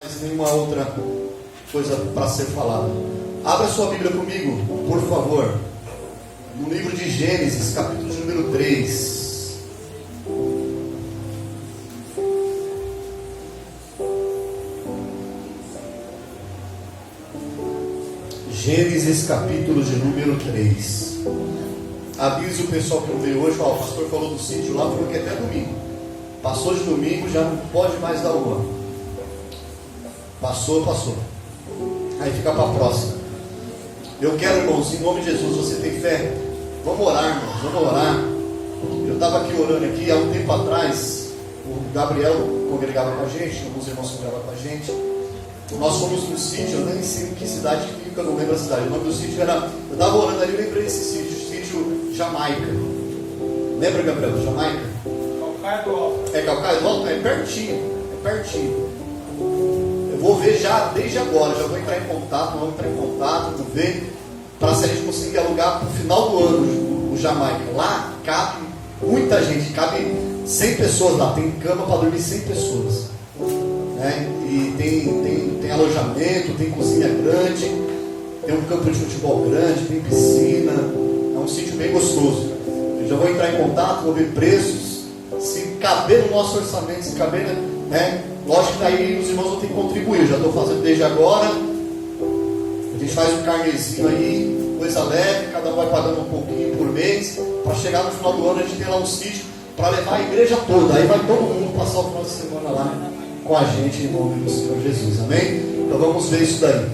Mas nenhuma outra coisa para ser falada. Abra sua Bíblia comigo, por favor, no livro de Gênesis, capítulo de número 3. Gênesis, capítulo de número 3. Avise o pessoal que não veio hoje. O pastor falou do sítio lá, falou que até domingo. Passou de domingo, já não pode mais dar uma. Passou. Aí fica para a próxima. Eu quero, irmãos, em nome de Jesus, você tem fé? Vamos orar, irmãos, vamos orar. Eu estava aqui orando aqui há um tempo atrás. O Gabriel congregava com a gente, alguns irmãos congregavam com a gente. Nós fomos num sítio, eu nem sei em que cidade que fica, eu não lembro a cidade. O nome do sítio era, eu estava orando ali, eu lembrei desse sítio Jamaica. Lembra, Gabriel, Jamaica? Calcaia do Alto. É Calcaia do Alto? É pertinho. Eu vou ver já, desde agora, já vou entrar em contato, vou ver, para se a gente conseguir alugar no final do ano o Jamaica. Lá cabe muita gente, cabe 100 pessoas lá, tem cama para dormir 100 pessoas. Né? E tem alojamento, tem cozinha grande, tem um campo de futebol grande, tem piscina, é um sítio bem gostoso. Eu já vou entrar em contato, vou ver preços, se caber no nosso orçamento, se caber, né? Lógico que aí os irmãos vão ter que contribuir, eu já estou fazendo desde agora. A gente faz um carnezinho aí, coisa leve, cada um vai pagando um pouquinho por mês, para chegar no final do ano a gente tem lá um sítio para levar a igreja toda, aí vai todo mundo passar o final de semana lá com a gente, em nome do Senhor Jesus, amém? Então vamos ver isso daí,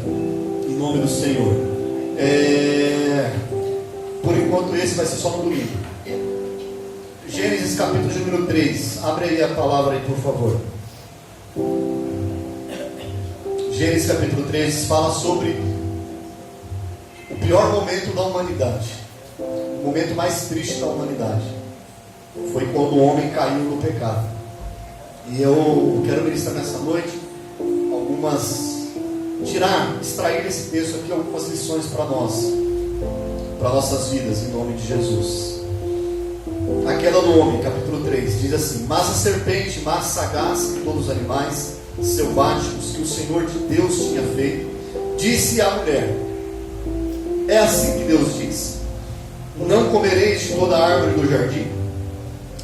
em nome do Senhor. Por enquanto esse vai ser só no domingo. Gênesis capítulo de número 3, abre aí a palavra aí, por favor. Gênesis capítulo 3 fala sobre o pior momento da humanidade, o momento mais triste da humanidade. Foi quando o homem caiu no pecado. E eu quero ministrar nessa noite extrair desse texto aqui algumas lições para nós, para nossas vidas, em nome de Jesus. A queda do homem, capítulo 3, diz assim: mas a serpente, mais sagaz que todos os animais selváticos que o Senhor de Deus tinha feito, disse à mulher: é assim que Deus diz: não comereis de toda a árvore do jardim?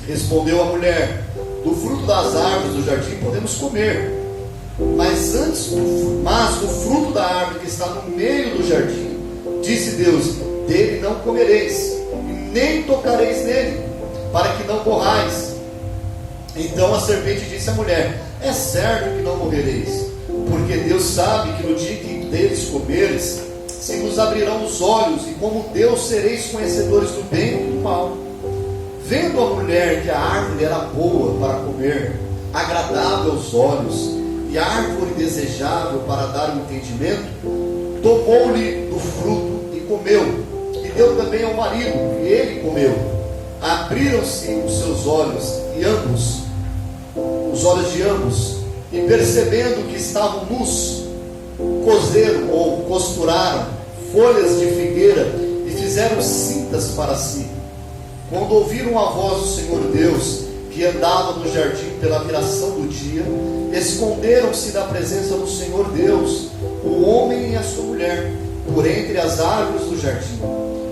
Respondeu a mulher: do fruto das árvores do jardim podemos comer, mas do fruto da árvore que está no meio do jardim, disse Deus: dele não comereis, e nem tocareis nele, para que não morrais. Então a serpente disse à mulher: é certo que não morrereis, porque Deus sabe que no dia que deles comeres, se vos abrirão os olhos, e como Deus sereis conhecedores do bem e do mal. Vendo a mulher que a árvore era boa para comer, agradável aos olhos, e árvore desejável para dar o entendimento, tomou-lhe do fruto e comeu, e deu também ao marido, e ele comeu. Abriram-se os seus olhos, os olhos de ambos, e percebendo que estavam nus, coseram ou costuraram folhas de figueira e fizeram cintas para si. Quando ouviram a voz do Senhor Deus, que andava no jardim pela viração do dia, esconderam-se da presença do Senhor Deus, o homem e a sua mulher, por entre as árvores do jardim.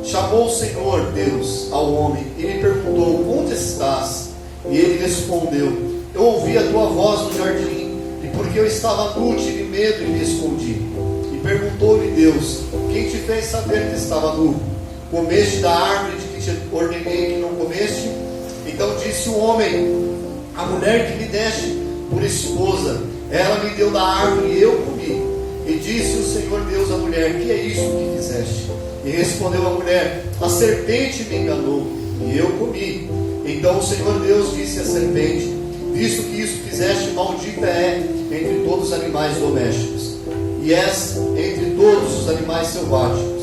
Chamou o Senhor Deus ao homem e lhe perguntou: onde estás? E ele respondeu: eu ouvi a tua voz no jardim, e porque eu estava nu, tive medo e me escondi. E perguntou-lhe Deus: quem te fez saber que estava nu? Comeste da árvore de que te ordenei que não comeste? Então disse o homem: a mulher que me deste por esposa, ela me deu da árvore e eu comi. E disse o Senhor Deus à mulher: que é isso que fizeste? E respondeu a mulher: a serpente me enganou e eu comi. Então o Senhor Deus disse à serpente: visto que isso fizeste, maldita é entre todos os animais domésticos, e és entre todos os animais selváticos.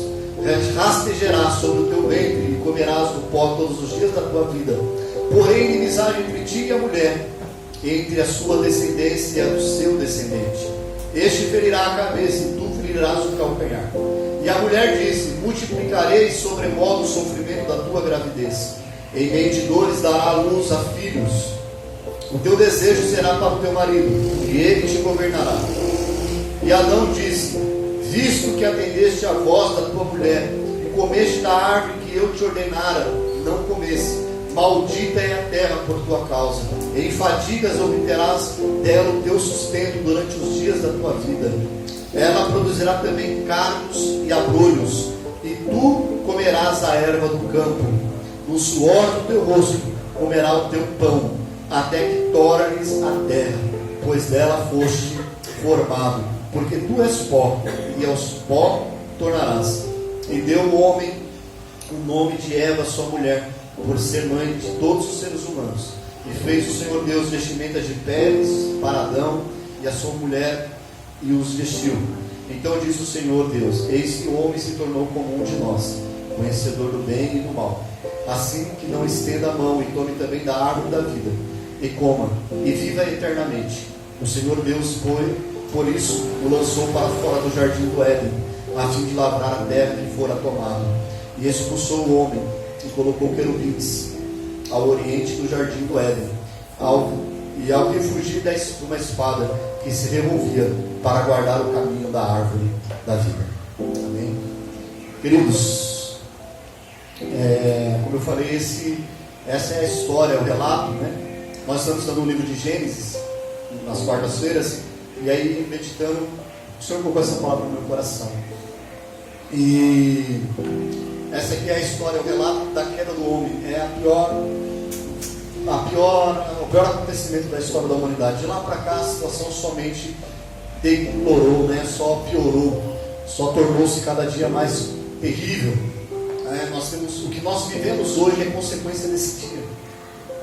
Rastejarás sobre o teu ventre e comerás do pó todos os dias da tua vida. Porém, inimizade entre ti e a mulher, entre a sua descendência e a do seu descendente. Este ferirá a cabeça e tu ferirás o calcanhar. E a mulher disse: multiplicarei sobremodo o sofrimento da tua gravidez. Em meio de dores dará à luz a filhos. O teu desejo será para o teu marido, e ele te governará. E Adão disse: visto que atendeste a voz da tua mulher, e comeste da árvore que eu te ordenara, não comesse, maldita é a terra por tua causa, e em fadigas obterás dela o teu sustento durante os dias da tua vida. Ela produzirá também cardos e abrolhos, e tu comerás a erva do campo. No suor do teu rosto comerá o teu pão, até que tornes a terra, pois dela foste formado, porque tu és pó, e aos pó tornarás. E deu o homem o nome de Eva, sua mulher, por ser mãe de todos os seres humanos. E fez o Senhor Deus vestimentas de peles para Adão e a sua mulher, e os vestiu. Então disse o Senhor Deus: eis que o homem se tornou como um de nós, conhecedor do bem e do mal. Assim que não estenda a mão e tome também da árvore da vida, e coma, e viva eternamente. O Senhor Deus por isso o lançou para fora do jardim do Éden, a fim de lavrar a terra que fora tomada. E expulsou o homem, e colocou querubins ao oriente do jardim do Éden, e ao que fugir de uma espada que se removia para guardar o caminho da árvore da vida. Amém? Queridos, como eu falei, essa é a história, o relato, né? Nós estamos estudando o livro de Gênesis nas quartas-feiras, e aí meditando, o Senhor colocou essa palavra no meu coração. E essa aqui é a história, o relato da queda do homem. É o pior acontecimento da história da humanidade. De lá para cá a situação somente deteriorou, né? Só piorou, só tornou-se cada dia mais terrível. Nós temos, o que nós vivemos hoje é consequência desse dia,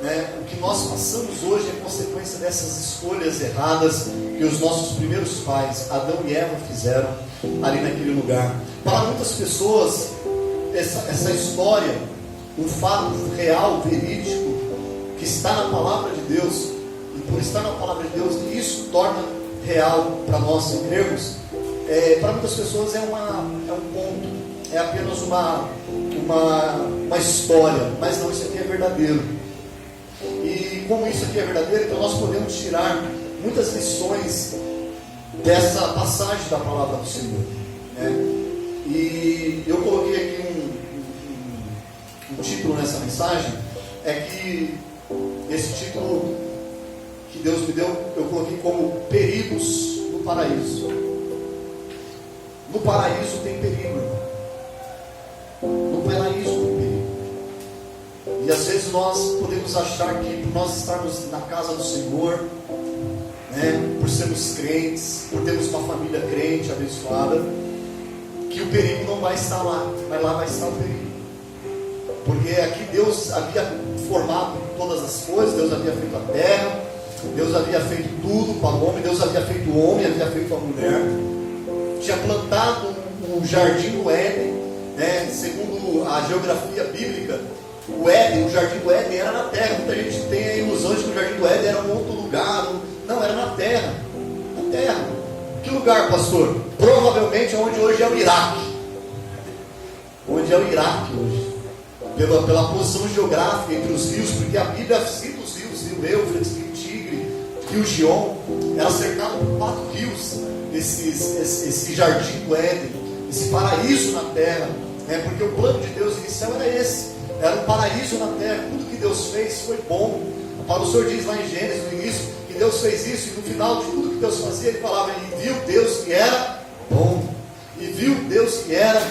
né? O que nós passamos hoje é consequência dessas escolhas erradas que os nossos primeiros pais, Adão e Eva, fizeram ali naquele lugar. Para muitas pessoas, essa história, um fato real, verídico, que está na palavra de Deus, e por estar na palavra de Deus, isso torna real para nós crermos. Para muitas pessoas é um conto, é apenas uma história, mas não, isso aqui é verdadeiro. E como isso aqui é verdadeiro, então nós podemos tirar muitas lições dessa passagem da palavra do Senhor, né? E eu coloquei aqui um título nessa mensagem, é que esse título que Deus me deu, eu coloquei como perigos no paraíso. No paraíso tem perigo, irmão. No paraíso tem perigo. E às vezes nós podemos achar que por nós estarmos na casa do Senhor, né, por sermos crentes, por termos uma família crente, abençoada, que o perigo não vai estar lá, mas lá vai estar o perigo. Porque aqui Deus havia formado todas as coisas, Deus havia feito a terra, Deus havia feito tudo para o homem, Deus havia feito o homem, havia feito a mulher, tinha plantado um jardim do Éden, né? Segundo a geografia bíblica, o Éden, o jardim do Éden era na terra. Muita gente tem a ilusão de que o jardim do Éden era um outro lugar. Não, era na terra. Na terra. Que lugar, pastor? Provavelmente onde hoje é o Iraque. Onde é o Iraque hoje. Pela posição geográfica entre os rios, porque a Bíblia cita os rios, Rio Eufrates, Rio Tigre, Rio Gion, era cercado por 4 rios, esse jardim do Éden, esse paraíso na terra, né? Porque o plano de Deus inicial era esse, era um paraíso na terra. Tudo que Deus fez foi bom. O Senhor diz lá em Gênesis, no início, que Deus fez isso, e no final de tudo que Deus fazia, Ele falava, e viu Deus que era bom, e viu Deus que era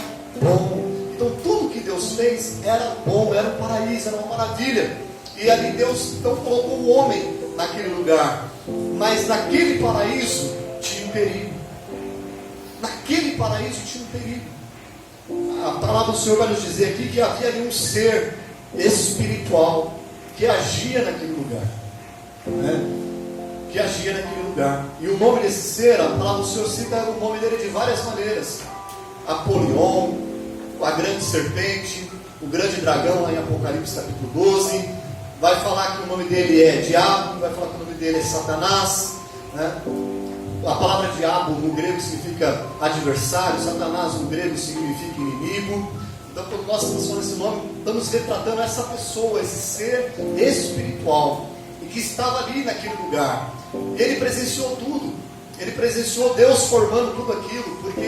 bom. Então tudo que Deus fez era bom, era um paraíso, era uma maravilha. E ali Deus então colocou o homem naquele lugar. Mas naquele paraíso tinha um perigo. Naquele paraíso tinha um perigo. A palavra do Senhor vai nos dizer aqui que havia ali um ser espiritual que agia naquele lugar, né? Que agia naquele lugar. E o nome desse ser, a palavra do Senhor cita o nome dele de várias maneiras. Apolion, a grande serpente, o grande dragão, lá em Apocalipse capítulo 12, vai falar que o nome dele é diabo, vai falar que o nome dele é Satanás, né? A palavra diabo no grego significa adversário, Satanás no grego significa inimigo. Então quando nós estamos falando esse nome, estamos retratando essa pessoa, esse ser espiritual, e que estava ali naquele lugar. Ele presenciou tudo. ele presenciou Deus formando tudo aquilo, porque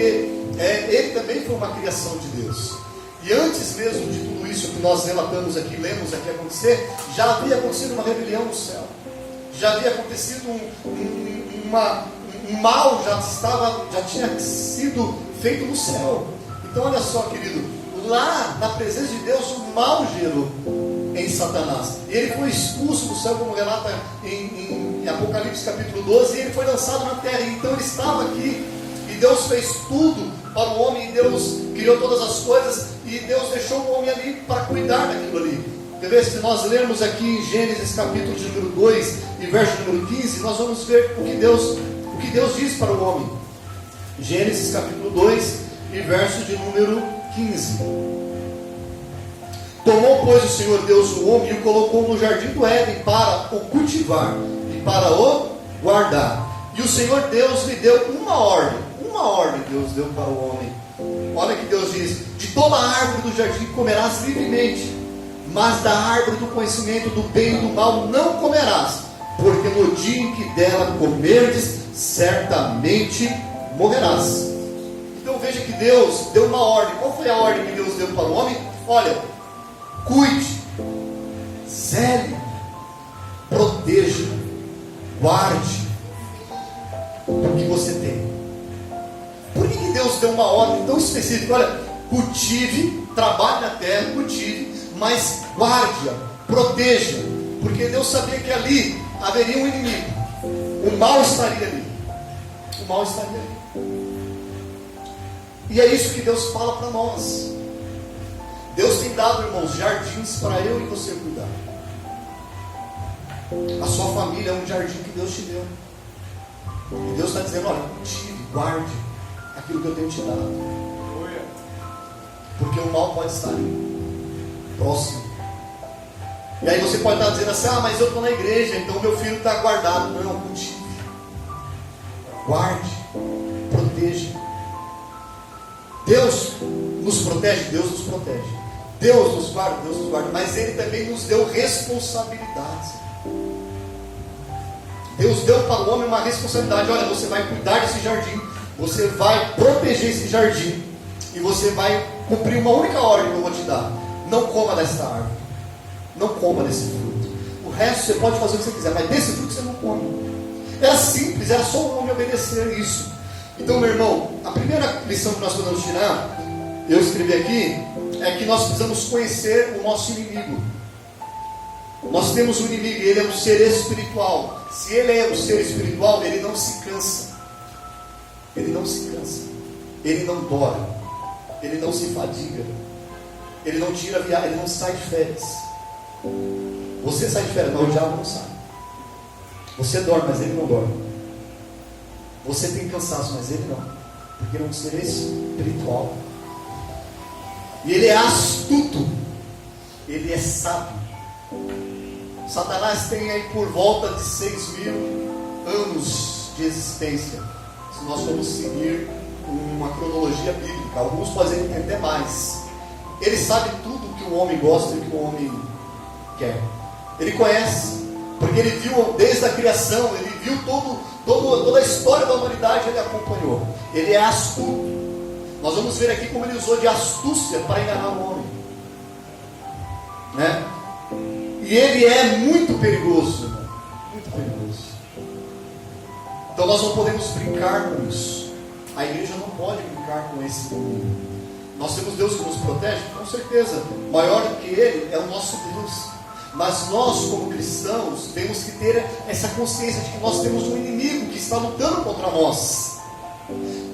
ele também foi uma criação de Deus. E antes mesmo de tudo isso que nós relatamos aqui, lemos aqui acontecer, já havia acontecido uma rebelião no céu. Já havia acontecido um mal, já tinha sido feito no céu. Então olha só, querido, lá na presença de Deus o mal gerou em Satanás. E ele foi expulso do céu, como relata em Apocalipse capítulo 12, e ele foi lançado na terra. Então ele estava aqui, e Deus fez tudo para o homem, e Deus criou todas as coisas, e Deus deixou o homem ali para cuidar daquilo ali. Quer ver? Se nós lermos aqui em Gênesis capítulo de número 2 e verso número 15, nós vamos ver o que Deus diz para o homem. Gênesis capítulo 2 e verso de número 15. Tomou, pois, o Senhor Deus o homem e o colocou no jardim do Éden para o cultivar e para o guardar. E o Senhor Deus lhe deu uma ordem Deus deu para o homem. Olha que Deus diz: de toda a árvore do jardim comerás livremente, mas da árvore do conhecimento do bem e do mal não comerás, porque no dia em que dela comerdes, certamente morrerás. Então veja que Deus deu uma ordem. Qual foi a ordem que Deus deu para o homem? Olha, cuide, zele, proteja, guarde o que você tem. Por que Deus deu uma ordem tão específica? Olha, cultive, trabalhe na terra, cultive, mas guarde-a, proteja, porque Deus sabia que ali haveria um inimigo, o mal estaria ali, e é isso que Deus fala para nós. Deus tem dado, irmãos, jardins para eu e você cuidar. A sua família é um jardim que Deus te deu, e Deus está dizendo: olha, cultive, guarde aquilo que eu tenho te dado, porque o mal pode estar ali, próximo. E aí você pode estar dizendo assim: ah, mas eu estou na igreja, então meu filho está guardado. Não, cultive, guarde, proteja. Deus nos protege, Deus nos protege. Deus nos guarda, Deus nos guarda. Mas Ele também nos deu responsabilidades. Deus deu para o homem uma responsabilidade. Olha, você vai cuidar desse jardim, você vai proteger esse jardim, e você vai cumprir uma única ordem que eu vou te dar: não coma desta árvore, não coma desse fruto. O resto você pode fazer o que você quiser, mas desse fruto você não come. Era simples, era só o homem obedecer isso. Então, meu irmão, a primeira lição que nós podemos tirar, eu escrevi aqui, é que nós precisamos conhecer o nosso inimigo. Nós temos um inimigo, ele é um ser espiritual. Se ele é um ser espiritual, ele não se cansa, ele não se cansa, ele não dorme, ele não se fadiga, ele não tira viagem, ele não sai de férias. Você sai de férias, mas o diabo não sai. Você dorme, mas ele não dorme. Você tem cansaço, mas ele não, porque ele é um ser espiritual. E ele é astuto, ele é sábio. Satanás tem aí por volta de 6.000 anos de existência, se nós formos seguir uma cronologia bíblica. Alguns podem entender mais. Ele sabe tudo que o homem gosta e que o homem quer. Ele conhece, porque ele viu desde a criação, ele viu toda a história da humanidade, ele acompanhou. Ele é astuto. Nós vamos ver aqui como ele usou de astúcia para enganar o homem, né? E ele é muito perigoso, irmão, muito perigoso. Então nós não podemos brincar com isso. A igreja não pode brincar com esse inimigo. Nós temos Deus que nos protege, com certeza. Maior do que Ele é o nosso Deus. Mas nós, como cristãos, temos que ter essa consciência de que nós temos um inimigo que está lutando contra nós.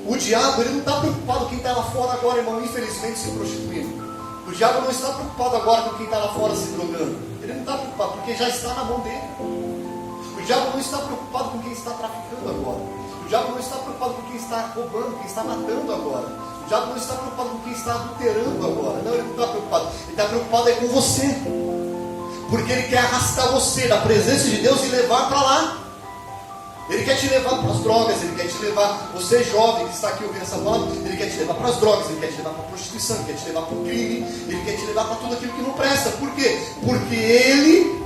O diabo, ele não está preocupado com quem está lá fora agora, irmão, infelizmente se prostituindo. O diabo não está preocupado agora com quem está lá fora se drogando. Ele não está preocupado, porque já está na mão dele. O diabo não está preocupado com quem está traficando agora. O diabo não está preocupado com quem está roubando, quem está matando agora. O diabo não está preocupado com quem está adulterando agora. Não, ele não está preocupado. Ele está preocupado é com você. Porque ele quer arrastar você da presença de Deus e levar para lá. Ele quer te levar para as drogas, ele quer te levar, você jovem que está aqui ouvindo essa palavra, ele quer te levar para as drogas, ele quer te levar para a prostituição, ele quer te levar para o crime, ele quer te levar para tudo aquilo que não presta. Por quê? Porque ele,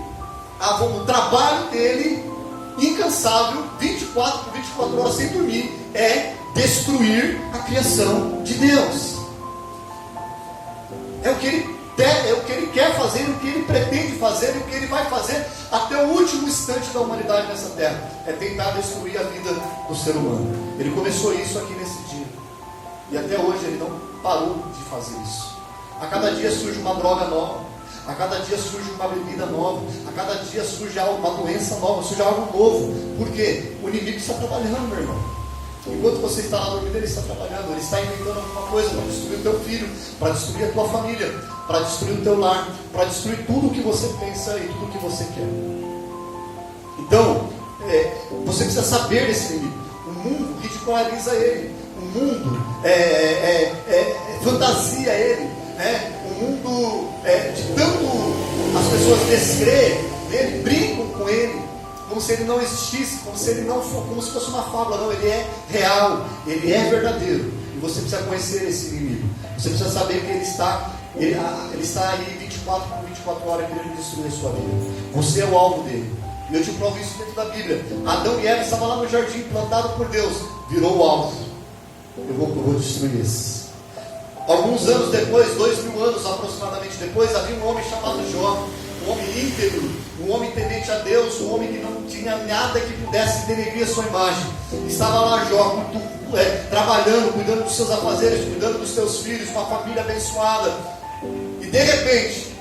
o trabalho dele, incansável, 24 24 por 24 horas sem dormir é destruir a criação de Deus. É o que ele quer fazer, o que ele pretende fazer e o que ele vai fazer até o último instante da humanidade nessa terra. É tentar destruir a vida do ser humano. Ele começou isso aqui nesse dia. E até hoje ele não parou de fazer isso. A cada dia surge uma droga nova. A cada dia surge uma bebida nova. A cada dia surge uma doença nova, surge algo novo. Por quê? O inimigo está trabalhando, meu irmão. Enquanto você está lá dormindo, ele está trabalhando. Ele está inventando alguma coisa para destruir o teu filho, para destruir a tua família, para destruir o teu lar, para destruir tudo o que você pensa e tudo o que você quer. Então, você precisa saber desse inimigo. O mundo ridiculariza ele. O mundo fantasia ele. O mundo, de tanto as pessoas descrerem nele, brincam com ele, como se ele não existisse, como se fosse uma fábula. Não, ele é real, ele é verdadeiro. E você precisa conhecer esse inimigo. Você precisa saber que ele está aí 24 por 24 horas querendo destruir a sua vida. Você é o alvo dele. E eu te provo isso dentro da Bíblia. Adão e Eva estavam lá no jardim, plantado por Deus. Virou o alvo. Eu vou destruir esses. Alguns anos depois, 2000 anos aproximadamente depois, havia um homem chamado Jó. Um homem íntegro, um homem temente a Deus, um homem que não tinha nada que pudesse denegrir a sua imagem. Estava lá Jó, trabalhando, cuidando dos seus afazeres, cuidando dos seus filhos, uma família abençoada. E de repente,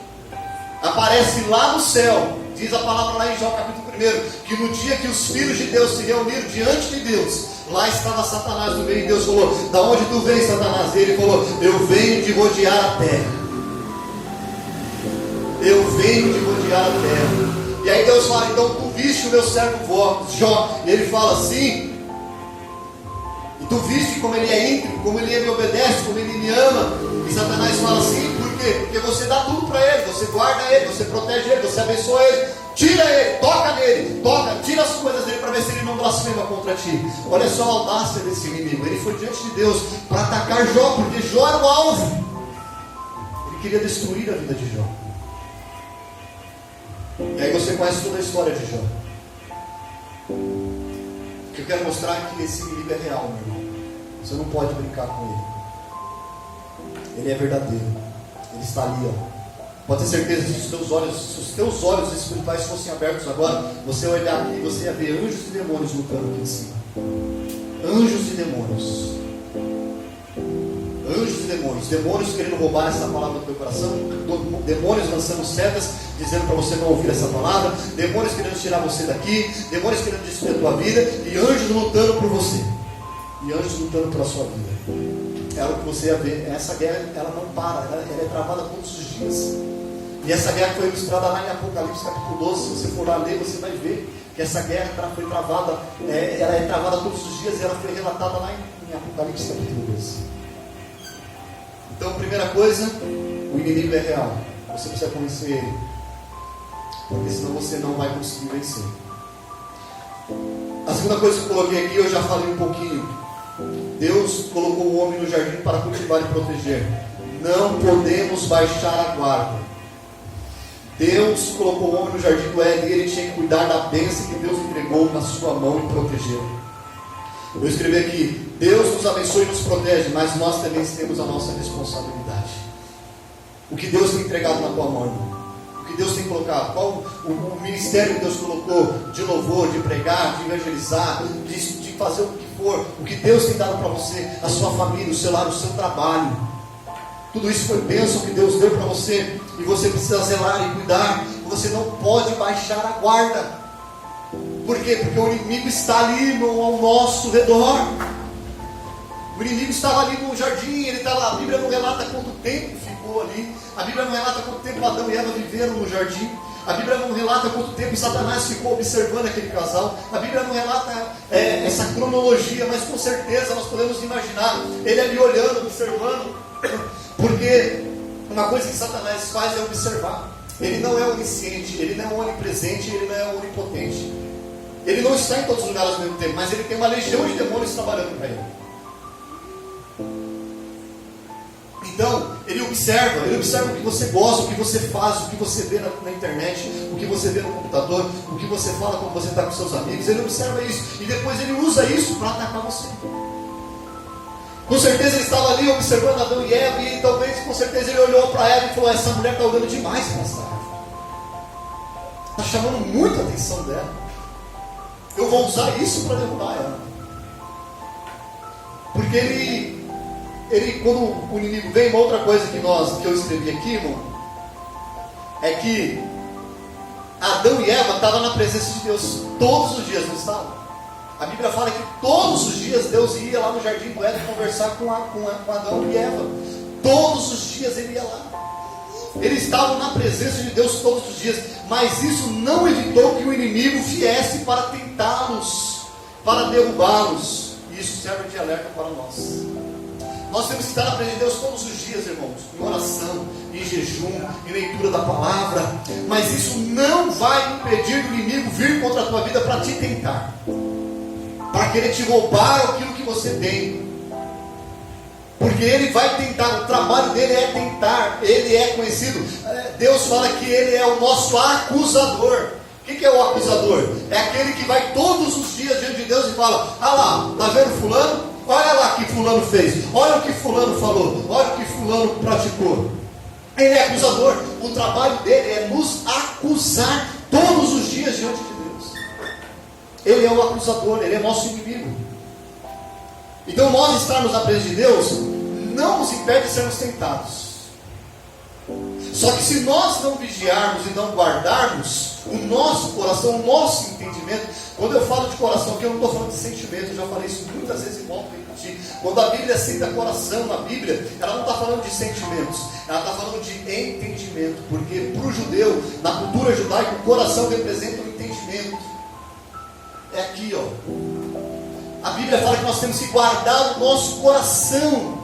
aparece lá no céu, diz a palavra lá em Jó capítulo 1, que no dia que os filhos de Deus se reuniram diante de Deus, lá estava Satanás no meio, e Deus falou: da onde tu vens, Satanás? E ele falou: eu venho de rodear a terra. Eu venho de rodear a terra. E aí Deus fala: então tu viste o meu servo Jó? E ele fala: sim. E tu viste como ele é íntegro, como ele me obedece, como ele me ama. E Satanás fala: sim, por quê? Porque você dá tudo para ele, você guarda ele, você protege ele, você abençoa ele. Tira ele, toca nele, tira as coisas dele para ver se ele não blasfema contra ti. Olha só a audácia desse inimigo. Ele foi diante de Deus para atacar Jó, porque Jó era o alvo. Ele queria destruir a vida de Jó. E aí você conhece toda a história de Jó. O que eu quero mostrar é que esse inimigo é real, meu irmão. Você não pode brincar com ele. Ele é verdadeiro. Ele está ali, ó. Pode ter certeza que se os teus olhos espirituais fossem abertos agora, você ia olhar aqui e você ia ver anjos e demônios lutando aqui em cima. Anjos e demônios. Anjos e demônios. Demônios querendo roubar essa palavra do teu coração. Demônios lançando setas, dizendo para você não ouvir essa palavra. Demônios querendo tirar você daqui. Demônios querendo destruir a tua vida. E anjos lutando por você. E anjos lutando pela sua vida. É o que você ia ver. Essa guerra, ela não para. Ela é travada todos os dias. E essa guerra foi ilustrada lá em Apocalipse capítulo 12. Se você for lá ler, você vai ver que essa guerra foi travada. Ela é travada todos os dias. E ela foi relatada lá em Apocalipse capítulo 12. Então, primeira coisa, o inimigo é real. Você precisa conhecer ele, porque senão você não vai conseguir vencer. A segunda coisa que eu coloquei aqui, eu já falei um pouquinho. Deus colocou o homem no jardim para cultivar e proteger. Não podemos baixar a guarda. Deus colocou o homem no jardim do Éden e ele tinha que cuidar da bênção que Deus entregou na sua mão e protegeu. Eu escrevi aqui: Deus nos abençoa e nos protege, mas nós também temos a nossa responsabilidade. O que Deus tem entregado na tua mão, o que Deus tem colocado, qual o ministério que Deus colocou de louvor, de pregar, de evangelizar, de fazer o que for, o que Deus tem dado para você, a sua família, o seu lar, o seu trabalho. Tudo isso foi bênção que Deus deu para você, e você precisa zelar e cuidar. Você não pode baixar a guarda. Por quê? Porque o inimigo está ali ao nosso redor. O inimigo estava ali no jardim, ele está lá. A Bíblia não relata quanto tempo ficou ali. A Bíblia não relata quanto tempo Adão e Eva viveram no jardim. A Bíblia não relata quanto tempo Satanás ficou observando aquele casal. A Bíblia não relata essa cronologia, mas com certeza nós podemos imaginar ele ali olhando, observando. Porque uma coisa que Satanás faz é observar. Ele não é onisciente, ele não é onipresente, ele não é onipotente. Ele não está em todos os lugares ao mesmo tempo, mas ele tem uma legião de demônios trabalhando para ele. Então, ele observa o que você gosta, o que você faz, o que você vê na internet, o que você vê no computador, o que você fala quando você está com seus amigos. Ele observa isso e depois ele usa isso para atacar você. Com certeza ele estava ali observando Adão e Eva, e talvez, com certeza, ele olhou para Eva e falou: essa mulher está olhando demais para essa árvore, está chamando muito a atenção dela, eu vou usar isso para derrubar ela. Porque ele, quando o inimigo vem, uma outra coisa que eu escrevi aqui, irmão, é que Adão e Eva estavam na presença de Deus todos os dias, não estavam? A Bíblia fala que todos os dias Deus ia lá no jardim do Éden conversar com Adão e Eva. Todos os dias ele ia lá. Eles estavam na presença de Deus todos os dias. Mas isso não evitou que o inimigo viesse para tentá-los, para derrubá-los. E isso serve de alerta para nós. Nós temos que estar na presença de Deus todos os dias, irmãos, em oração, em jejum, em leitura da palavra. Mas isso não vai impedir do inimigo vir contra a tua vida para te tentar, para querer te roubar aquilo que você tem. Porque ele vai tentar, o trabalho dele é tentar. Ele é conhecido, Deus fala que ele é o nosso acusador. O que é o acusador? É aquele que vai todos os dias diante de Deus e fala: ah lá, está vendo fulano? Olha lá o que fulano fez, olha o que fulano falou, olha o que fulano praticou. Ele é acusador. O trabalho dele é nos acusar todos os dias diante de Deus. Ele é o acusador, ele é nosso inimigo. Então nós estarmos na presença de Deus não nos impede de sermos tentados. Só que se nós não vigiarmos e não guardarmos o nosso coração, o nosso entendimento. Quando eu falo de coração aqui, eu não estou falando de sentimento. Eu já falei isso muitas vezes e volto a repetir. Quando a Bíblia cita coração na Bíblia, ela não está falando de sentimentos, ela está falando de entendimento. Porque para o judeu, na cultura judaica, o coração representa o entendimento. É aqui, ó. A Bíblia fala que nós temos que guardar o nosso coração,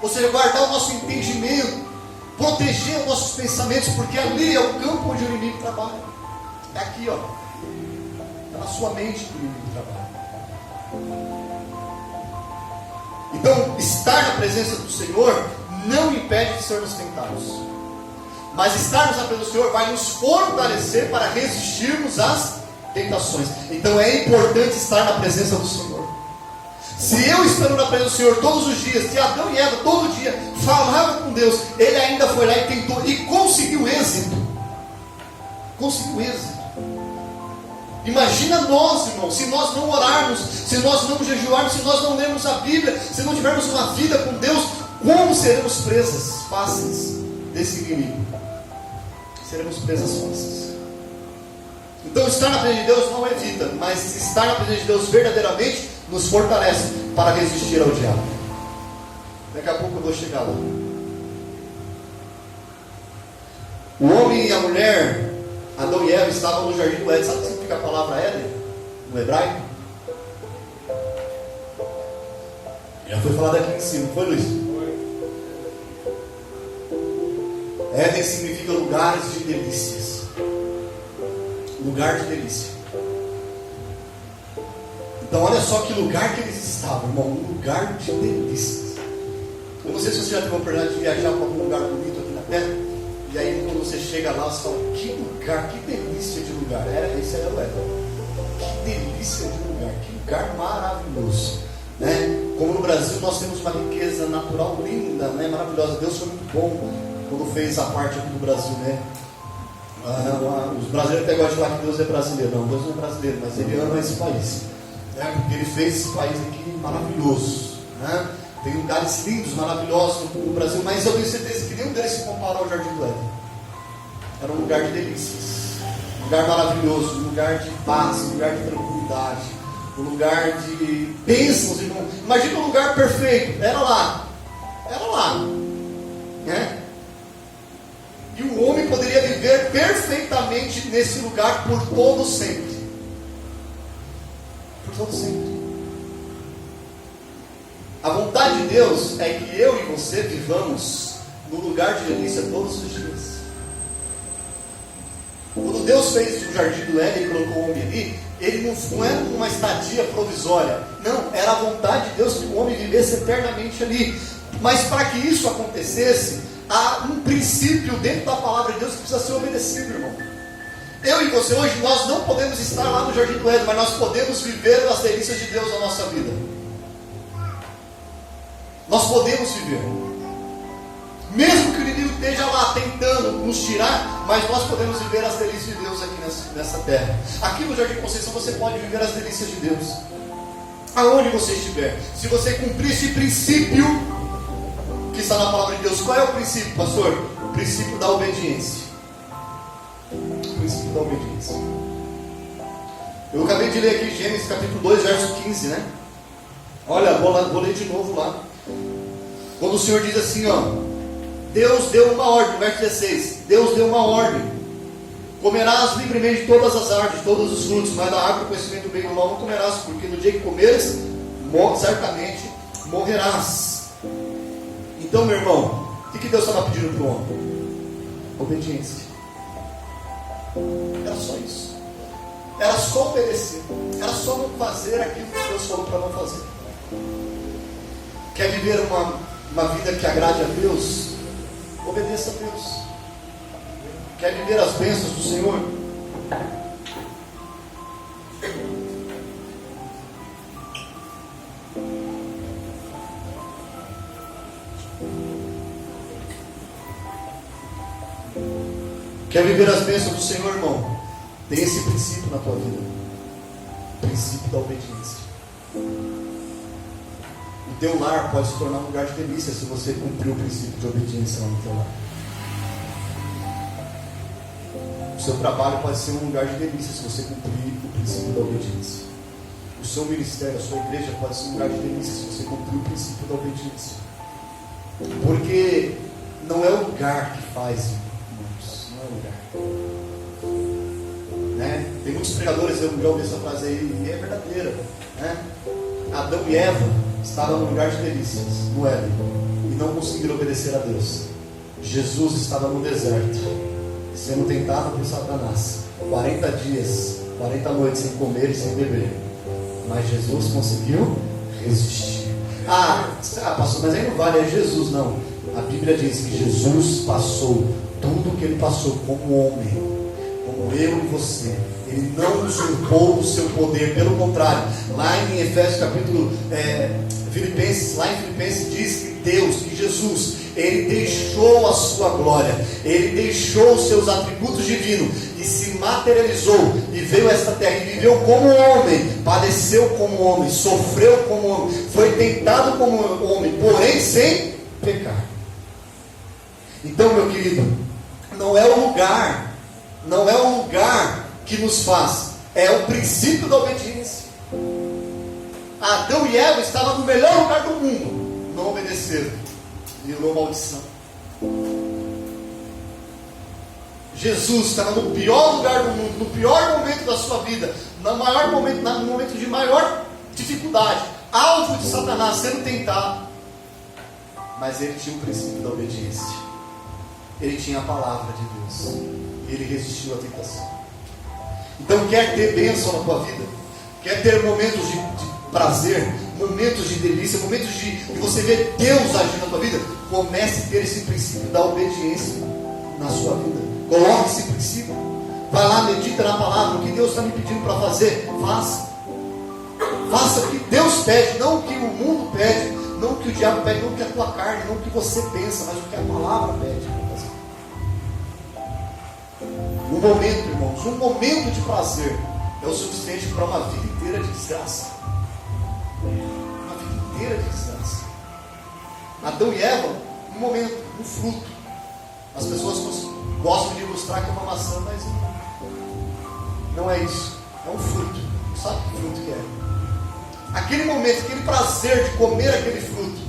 ou seja, guardar o nosso entendimento, proteger os nossos pensamentos, porque ali é o campo onde o inimigo trabalha. É aqui, ó. Está na sua mente que o inimigo trabalha. Então, estar na presença do Senhor não impede de sermos tentados, mas estarmos na presença do Senhor vai nos fortalecer para resistirmos às tentações. Então é importante estar na presença do Senhor. Se eu estando na presença do Senhor todos os dias, se Adão e Eva todo dia falavam com Deus, ele ainda foi lá e tentou e conseguiu êxito. Conseguiu êxito. Imagina nós, irmãos, se nós não orarmos, se nós não jejuarmos, se nós não lermos a Bíblia, se não tivermos uma vida com Deus, como seremos presas fáceis desse inimigo? Seremos presas fáceis. Então estar na presença de Deus não evita, mas estar na presença de Deus verdadeiramente nos fortalece para resistir ao diabo. Daqui a pouco eu vou chegar lá. O homem e a mulher, Adão e Eva, estavam no jardim do Éden. Sabe o que significa a palavra Éden no hebraico? Já foi falado aqui em cima, não foi, Luiz? Éden significa lugares de delícias. Lugar de delícia. Então olha só que lugar que eles estavam, irmão. Um lugar de delícias. Eu não sei se você já teve a oportunidade de viajar para algum lugar bonito aqui na Terra. E aí quando você chega lá, você fala: que lugar, que delícia de lugar. Esse era o Éden. Que delícia de lugar, que lugar maravilhoso, né? Como no Brasil nós temos uma riqueza natural linda, né? Maravilhosa. Deus foi muito bom quando fez a parte aqui do Brasil, né? Os brasileiros até gostam de falar que Deus é brasileiro. Não, Deus não é brasileiro, mas Ele ama esse país, né? Porque Ele fez esse país aqui maravilhoso, né? Tem lugares lindos, maravilhosos no Brasil, mas eu tenho certeza que nenhum deles se compara ao Jardim do Éden. Era um lugar de delícias, um lugar maravilhoso, um lugar de paz, um lugar de tranquilidade, um lugar de bênçãos, irmão. Imagina um lugar perfeito. Era lá, né? E o homem poderia viver perfeitamente nesse lugar por todo sempre. Por todo sempre. A vontade de Deus é que eu e você vivamos no lugar de delícia todos os dias. Quando Deus fez o jardim do Éden e colocou o homem ali, ele não era uma estadia provisória. Não, era a vontade de Deus que o homem vivesse eternamente ali. Mas para que isso acontecesse, há um princípio dentro da palavra de Deus que precisa ser obedecido, irmão. Eu e você hoje, nós não podemos estar lá no Jardim do Éden, mas nós podemos viver as delícias de Deus na nossa vida. Nós podemos viver. Mesmo que o inimigo esteja lá tentando nos tirar, mas nós podemos viver as delícias de Deus aqui nessa terra. Aqui no Jardim Conceição você pode viver as delícias de Deus. Aonde você estiver. Se você cumprir esse princípio que está na palavra de Deus. Qual é o princípio, pastor? O princípio da obediência. O princípio da obediência. Eu acabei de ler aqui Gênesis capítulo 2, verso 15, né? Olha, vou ler de novo lá. Quando o Senhor diz assim, ó, Deus deu uma ordem, verso 16, Deus deu uma ordem: comerás livremente de todas as árvores, de todos os frutos, mas da árvore do conhecimento do bem e do mal não comerás, porque no dia que comeres, certamente morrerás. Então, meu irmão, o que Deus estava pedindo para o homem? Obediência. Era só isso. Era só obedecer. Era só não fazer aquilo que Deus falou para não fazer. Quer viver uma vida que agrade a Deus? Obedeça a Deus. Quer viver as bênçãos do Senhor? Quer viver as bênçãos do Senhor, irmão? Tem esse princípio na tua vida. O princípio da obediência. O teu lar pode se tornar um lugar de delícia se você cumprir o princípio de obediência lá no teu lar. O seu trabalho pode ser um lugar de delícia se você cumprir o princípio da obediência. O seu ministério, a sua igreja pode ser um lugar de delícia se você cumprir o princípio da obediência. Porque não é o lugar que faz, irmãos. Não é o lugar. Né? Tem muitos pregadores, eu já ouvi essa frase aí, e é verdadeira. Né? Adão e Eva estavam no lugar de delícias, no Éden, e não conseguiram obedecer a Deus. Jesus estava no deserto, sendo tentado por Satanás, 40 dias, 40 noites sem comer e sem beber, mas Jesus conseguiu resistir. Pastor, mas aí não vale, é Jesus. Não, a Bíblia diz que Jesus passou tudo o que ele passou como homem, como eu e você. Ele não usurpou o seu poder, pelo contrário, lá em Efésios capítulo Filipenses, lá em Filipenses diz que Deus, que Jesus, ele deixou a sua glória, ele deixou os seus atributos divinos e se materializou e veio a esta terra e viveu como homem, padeceu como homem, sofreu como homem, foi tentado como homem, porém sem pecar. Então, meu querido, não é o lugar que nos faz, é o princípio da obediência. Adão e Eva estavam no melhor lugar do mundo, não obedeceram, virou maldição. Jesus estava no pior lugar do mundo, no pior momento da sua vida, no momento de maior dificuldade, alvo de Satanás, sendo tentado, mas ele tinha o princípio da obediência, ele tinha a palavra de Deus, e ele resistiu à tentação. Então, quer ter bênção na tua vida, quer ter momentos de prazer, momentos de delícia, momentos de você ver Deus agir na tua vida, comece a ter esse princípio da obediência na sua vida. Coloque esse princípio, vai lá, medita na palavra, o que Deus está me pedindo para fazer, faça o que Deus pede, não o que o mundo pede, não o que o diabo pede, não o que a tua carne, não o que você pensa, mas o que a palavra pede para fazer. Um momento, irmãos, um momento de prazer é o suficiente para uma vida inteira de desgraça. Uma vida inteira de desgraça. Adão e Eva, um momento, um fruto. As pessoas gostam de ilustrar que é uma maçã, mas não é isso. É um fruto. Não sabe que fruto que é. Aquele momento, aquele prazer de comer aquele fruto,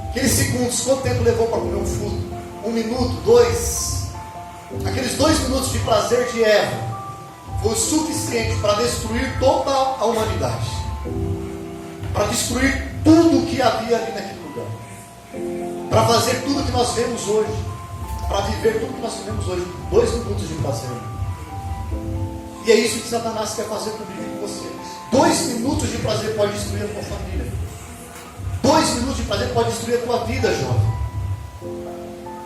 aqueles segundos, quanto tempo levou para comer um fruto? 1 minuto, 2. Aqueles 2 minutos de prazer de Eva foi o suficiente para destruir toda a humanidade, para destruir tudo o que havia ali naquele lugar, para fazer tudo o que nós vemos hoje, para viver tudo o que nós vivemos hoje. 2 minutos de prazer. E é isso que Satanás quer fazer comigo e com você. 2 minutos de prazer pode destruir a tua família. 2 minutos de prazer pode destruir a tua vida, jovem.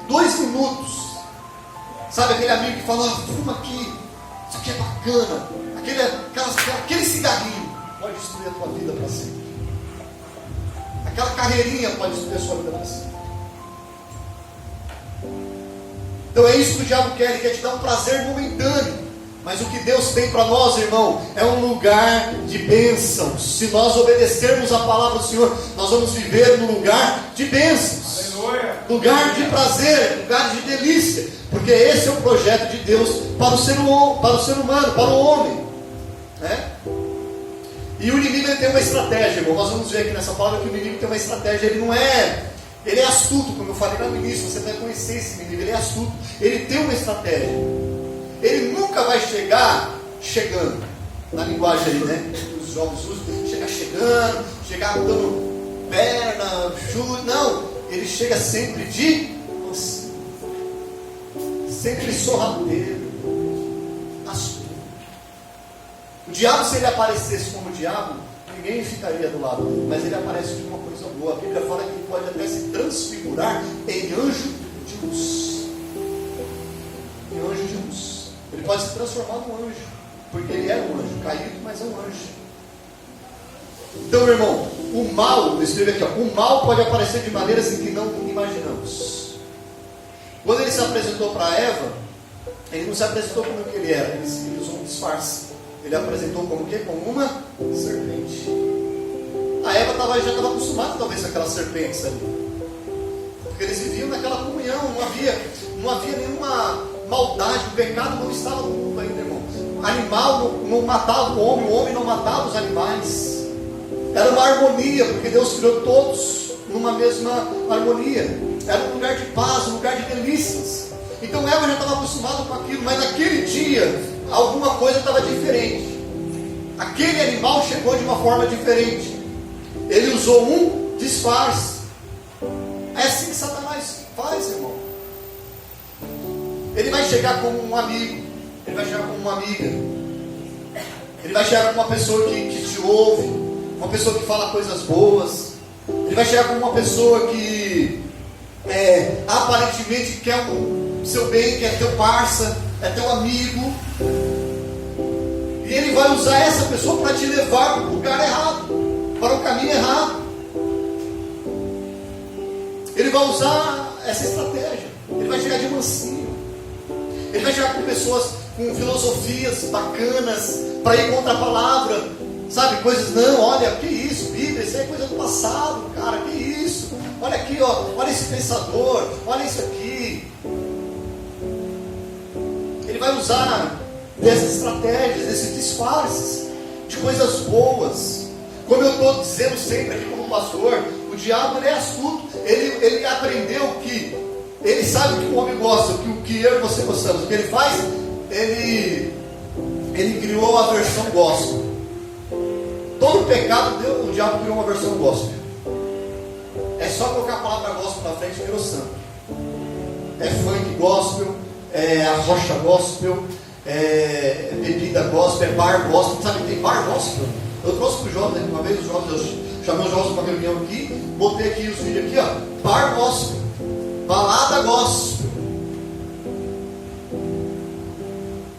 2 minutos. Sabe aquele amigo que fala, fuma aqui, isso aqui é bacana, aquele cigarrinho pode destruir a tua vida para sempre. Aquela carreirinha pode destruir a sua vida para sempre. Então é isso que o diabo quer, ele quer te dar um prazer momentâneo. Mas o que Deus tem para nós, irmão, é um lugar de bênçãos. Se nós obedecermos a palavra do Senhor, nós vamos viver num lugar de bênçãos. Aleluia. Lugar de prazer, lugar de delícia. Porque esse é o projeto de Deus para o ser humano, para o homem, né? E o inimigo ele tem uma estratégia, irmão. Nós vamos ver aqui nessa palavra que o inimigo tem uma estratégia. Ele é astuto, como eu falei no início. Você vai conhecer esse inimigo, ele é astuto. Ele tem uma estratégia. Ele nunca vai chegando, na linguagem aí, né? Os jovens usam, chegar dando perna, chute. Não, ele chega sempre de mansinho, sempre sorrateiro, astuto. O diabo, se ele aparecesse como diabo, ninguém ficaria do lado dele, mas ele aparece de uma coisa boa. A Bíblia fala que ele pode até se transfigurar em anjo de luz. Em anjo de luz. Ele pode se transformar num anjo, porque ele é um anjo, caído, mas é um anjo. Então, meu irmão, o mal, eu escrevi aqui, o mal pode aparecer de maneiras em que não imaginamos. Quando ele se apresentou para Eva, ele não se apresentou como que ele era, ele usou um disfarce. Ele apresentou como o quê? Como uma serpente. A Eva já estava acostumada talvez com aquelas serpentes ali, porque eles viviam naquela comunhão, não havia nenhuma maldade, o pecado não estava no mundo ainda, irmão. O animal não matava o homem não matava os animais. Era uma harmonia, porque Deus criou todos numa mesma harmonia. Era um lugar de paz, um lugar de delícias. Então Eva já estava acostumada com aquilo, mas naquele dia alguma coisa estava diferente. Aquele animal chegou de uma forma diferente. Ele usou um disfarce. É assim que Satanás faz, irmão. Ele vai chegar como um amigo, ele vai chegar como uma amiga, ele vai chegar como uma pessoa que te ouve, uma pessoa que fala coisas boas, ele vai chegar como uma pessoa que aparentemente quer o seu bem, quer teu parça, é teu amigo, e ele vai usar essa pessoa para te levar para o lugar errado, para o caminho errado. Ele vai usar essa estratégia, ele vai chegar de mansinho. Ele vai chegar com pessoas com filosofias bacanas, para ir contra a palavra, sabe? Coisas, não, olha, que isso, Bíblia, isso é coisa do passado, cara, que isso? Olha aqui, ó, olha esse pensador, olha isso aqui. Ele vai usar dessas estratégias, desses disfarces, de coisas boas. Como eu estou dizendo sempre aqui como pastor, o diabo ele é astuto, ele aprendeu que ele sabe o que o homem gosta, o que eu e você gostamos. O que ele faz? Ele criou a versão gospel. Todo pecado, o diabo criou uma versão gospel. É só colocar a palavra gospel na frente e virou santo. É funk gospel, é a rocha gospel, é bebida gospel, é bar gospel. Sabe que tem bar gospel? Eu trouxe para os jovens, uma vez os jovens, eu chamei os jovens para uma reunião aqui, botei aqui os vídeos aqui, ó, bar gospel. Balada gospel.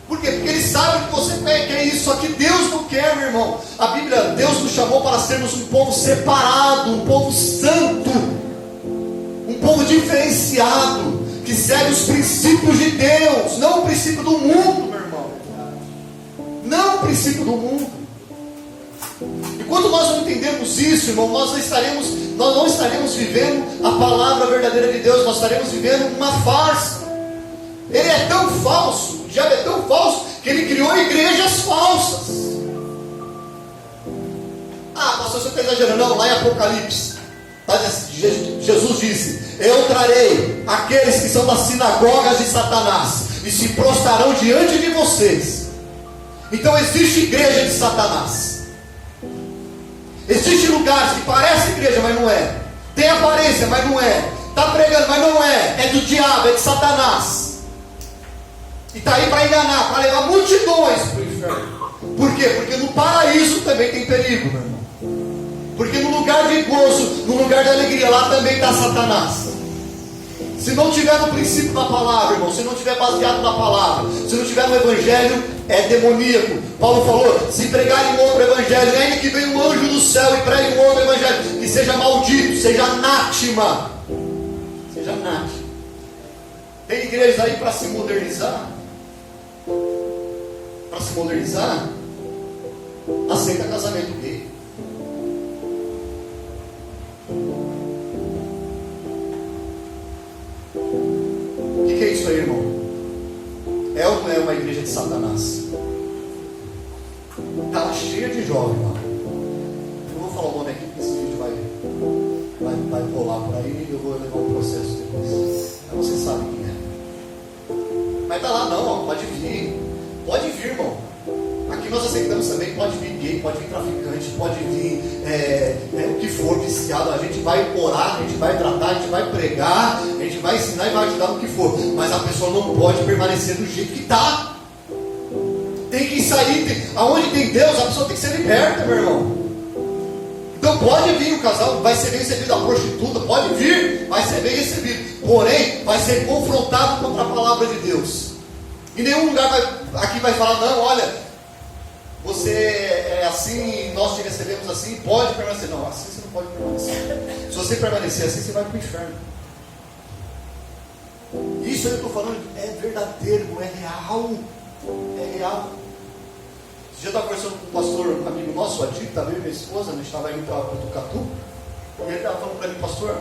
Por quê? Porque ele sabe que você quer isso. Só que Deus não quer, meu irmão. A Bíblia, Deus nos chamou para sermos um povo separado, um povo santo, um povo diferenciado, que segue os princípios de Deus, não o princípio do mundo, meu irmão. Não o princípio do mundo. Enquanto nós não entendemos isso, irmão, nós não estaremos vivendo a palavra verdadeira de Deus, nós estaremos vivendo uma farsa. Ele é tão falso, o diabo é tão falso, que ele criou igrejas falsas. Ah, pastor, você está exagerando. Não, lá em Apocalipse, Jesus disse: eu trarei aqueles que são das sinagogas de Satanás, e se prostrarão diante de vocês. Então existe igreja de Satanás. Existem lugares que parece igreja, mas não é. Tem aparência, mas não é. Está pregando, mas não é. É do diabo, é de Satanás. E está aí para enganar, para levar multidões para o inferno. Por quê? Porque no paraíso também tem perigo, meu irmão. Porque no lugar de gozo, no lugar de alegria, lá também está Satanás. Se não tiver no princípio da palavra, irmão, se não tiver baseado na palavra, se não tiver no Evangelho, é demoníaco. Paulo falou: se pregarem um outro evangelho, ainda que venha um anjo do céu e pregue um outro evangelho, que seja maldito, seja anátema. Seja anátema. Tem igrejas aí para se modernizar. Para se modernizar, aceita casamento gay. O que é isso aí, irmão? É ou não é uma igreja de Satanás? Está cheia de jovens lá. Eu vou falar o nome aqui, porque esse vídeo vai rolar por aí e eu vou levar um processo depois. Aí você sabe quem é. Mas tá lá não, ó, pode vir. Pode vir, irmão. Aqui nós aceitamos também, pode vir gay, pode vir traficante, pode vir o que for, viciado. A gente vai orar, a gente vai tratar, a gente vai pregar, a gente vai ensinar e vai ajudar no que for. Mas a pessoa não pode permanecer do jeito que está. Tem que sair. Aonde tem Deus, a pessoa tem que ser liberta, meu irmão. Então pode vir o casal, vai ser bem recebido, a prostituta, pode vir, vai ser bem recebido. Porém, vai ser confrontado contra a palavra de Deus. Em nenhum lugar aqui vai falar: não, olha, você é assim, nós te recebemos assim, pode permanecer. Não, assim você não pode permanecer. Se você permanecer assim, você vai para o inferno. Isso aí eu estou falando é verdadeiro, é real. É real. Esse dia eu estava conversando com um pastor, amigo nosso, o Adito, também minha esposa, a gente estava indo para Botucatu, e ele estava falando para mim: pastor,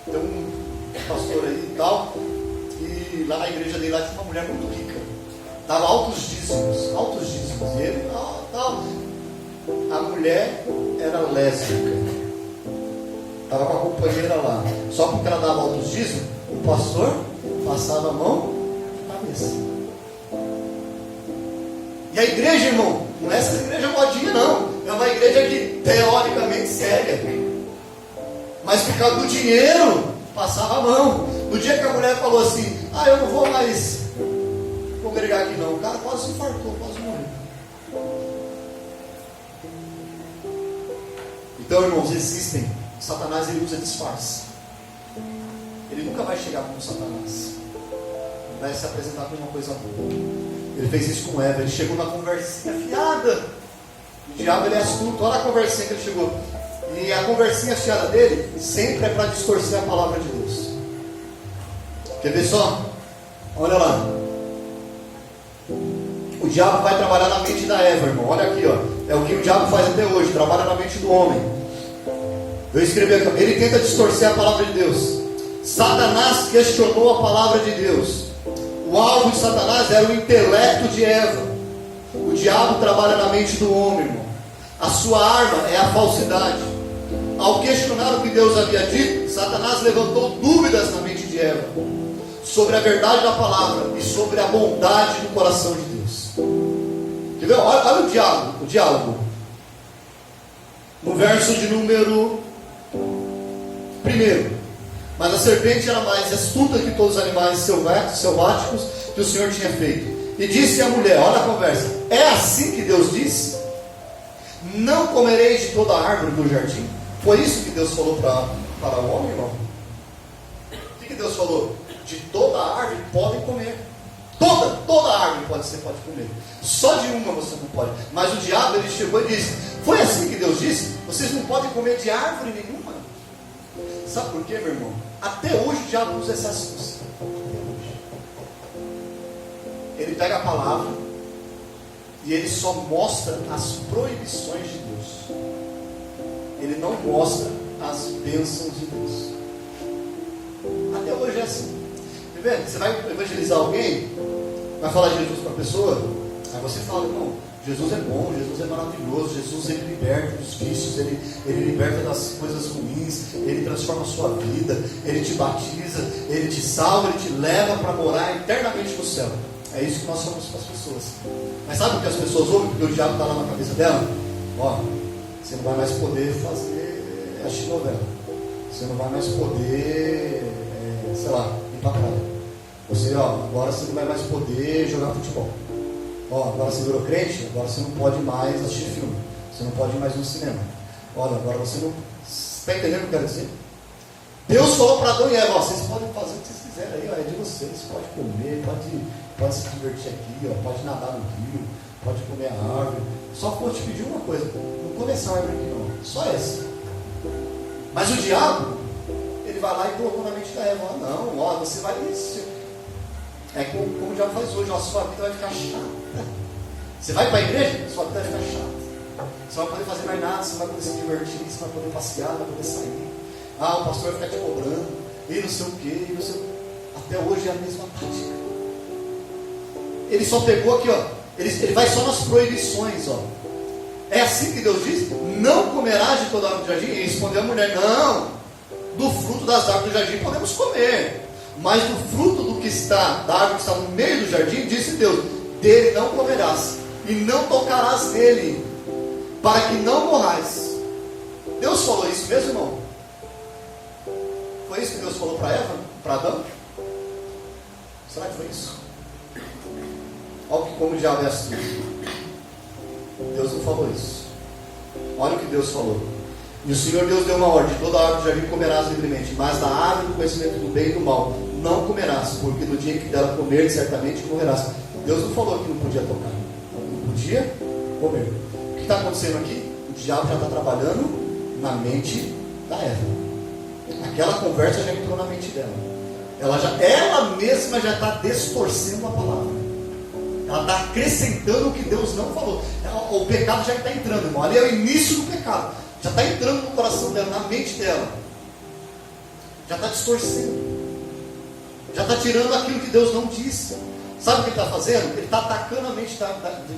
tem um pastor aí e tal, e lá na igreja dele lá tinha uma mulher muito rica, dava altos dízimos, e ele tal. A mulher era lésbica, estava com a companheira lá, só porque ela dava altos dízimos, o pastor passava a mão na cabeça. E a igreja, irmão, não é essa igreja modinha não, é uma igreja que teoricamente séria, mas por causa do dinheiro passava a mão. No dia que a mulher falou assim: eu não vou mais congregar aqui não, o cara quase se infartou, quase morreu. Então, irmãos, existem. Satanás, ele usa disfarce. Ele nunca vai chegar como Satanás. Ele vai se apresentar como uma coisa boa. Ele fez isso com Eva. Ele chegou na conversinha fiada. O diabo, ele é astuto. Olha a conversinha que ele chegou. E a conversinha fiada dele sempre é para distorcer a palavra de Deus. Quer ver só? Olha lá. O diabo vai trabalhar na mente da Eva, irmão. Olha aqui, ó. É o que o diabo faz até hoje. Trabalha na mente do homem. Eu escrevi aqui. Ele tenta distorcer a palavra de Deus. Satanás questionou a palavra de Deus. O alvo de Satanás era o intelecto de Eva. O diabo trabalha na mente do homem, irmão. A sua arma é a falsidade. Ao questionar o que Deus havia dito, Satanás levantou dúvidas na mente de Eva sobre a verdade da palavra e sobre a bondade do coração de Deus. Quer ver? Olha o diálogo. No verso de número 1. Mas a serpente era mais astuta que todos os animais selváticos que o Senhor tinha feito. E disse à mulher: olha a conversa, é assim que Deus disse: não comereis de toda a árvore do jardim? Foi isso que Deus falou para o homem, irmão? O que Deus falou? De toda a árvore podem comer. Toda a árvore você pode comer. Só de uma você não pode. Mas o diabo, ele chegou e disse: foi assim que Deus disse? Vocês não podem comer de árvore nenhuma. Sabe por quê, meu irmão? Até hoje o diabo usa essa astúcia. Ele pega a palavra e ele só mostra as proibições de Deus. Ele não mostra as bênçãos de Deus. Até hoje é assim. Tá vendo? Você vai evangelizar alguém, vai falar de Jesus para a pessoa, aí você fala: irmão, Jesus é bom, Jesus é maravilhoso, Jesus, ele liberta dos vícios, ele liberta das coisas ruins, ele transforma a sua vida, ele te batiza, ele te salva, ele te leva para morar eternamente no céu. É isso que nós somos para as pessoas. Mas sabe o que as pessoas ouvem? Porque o diabo está lá na cabeça dela: ó, você não vai mais poder fazer a chinovela, você não vai mais poder, sei lá, ir para praia. Você, agora você não vai mais poder jogar futebol. Agora você virou crente, agora você não pode mais assistir filme, você não pode ir mais no cinema. Olha, agora você não... Está entendendo o que eu quero dizer? Deus falou para Adão e Eva: vocês podem fazer o que vocês quiserem aí, é de vocês, pode comer, pode se divertir aqui, ó, pode nadar no rio, pode comer a árvore. Só vou te pedir uma coisa: não come essa árvore aqui não, só essa. Mas o diabo, ele vai lá e colocou na mente da Eva: não, ó, você vai isso. É como o diabo faz hoje: ó, sua vida vai ficar chata. Você vai para a igreja, sua vida vai ficar chata. Você não vai poder fazer mais nada, você não vai poder se divertir, você não vai poder passear, não vai poder sair. Ah, o pastor vai ficar te cobrando, e não sei o que, e não sei o que. Até hoje é a mesma tática. Ele só pegou aqui, ó. Ele vai só nas proibições, ó. É assim que Deus diz: não comerás de toda árvore do jardim. E respondeu a mulher: não, do fruto das árvores do jardim podemos comer, mas do fruto do que está, da árvore que está no meio do jardim, disse Deus: dele não comerás, e não tocarás nele, para que não morrais. Deus falou isso mesmo, irmão? Foi isso que Deus falou para Eva, para Adão? Será que foi isso? Olha como o diabo é astuto. Deus não falou isso. Olha o que Deus falou: e o Senhor Deus deu uma ordem: de toda árvore do jardim comerás livremente, mas da árvore do conhecimento do bem e do mal não comerás, porque no dia em que dela comer, certamente morrerás. Deus não falou que não podia tocar, não podia comer. O que está acontecendo aqui? O diabo já está trabalhando na mente da Eva. Aquela conversa já entrou na mente dela. Ela mesma já está distorcendo a palavra. Ela está acrescentando o que Deus não falou. O pecado já está entrando, irmão. Ali é o início do pecado. Já está entrando no coração dela, na mente dela. Já está distorcendo. Já está tirando aquilo que Deus não disse. Sabe o que ele está fazendo? Ele está atacando a mente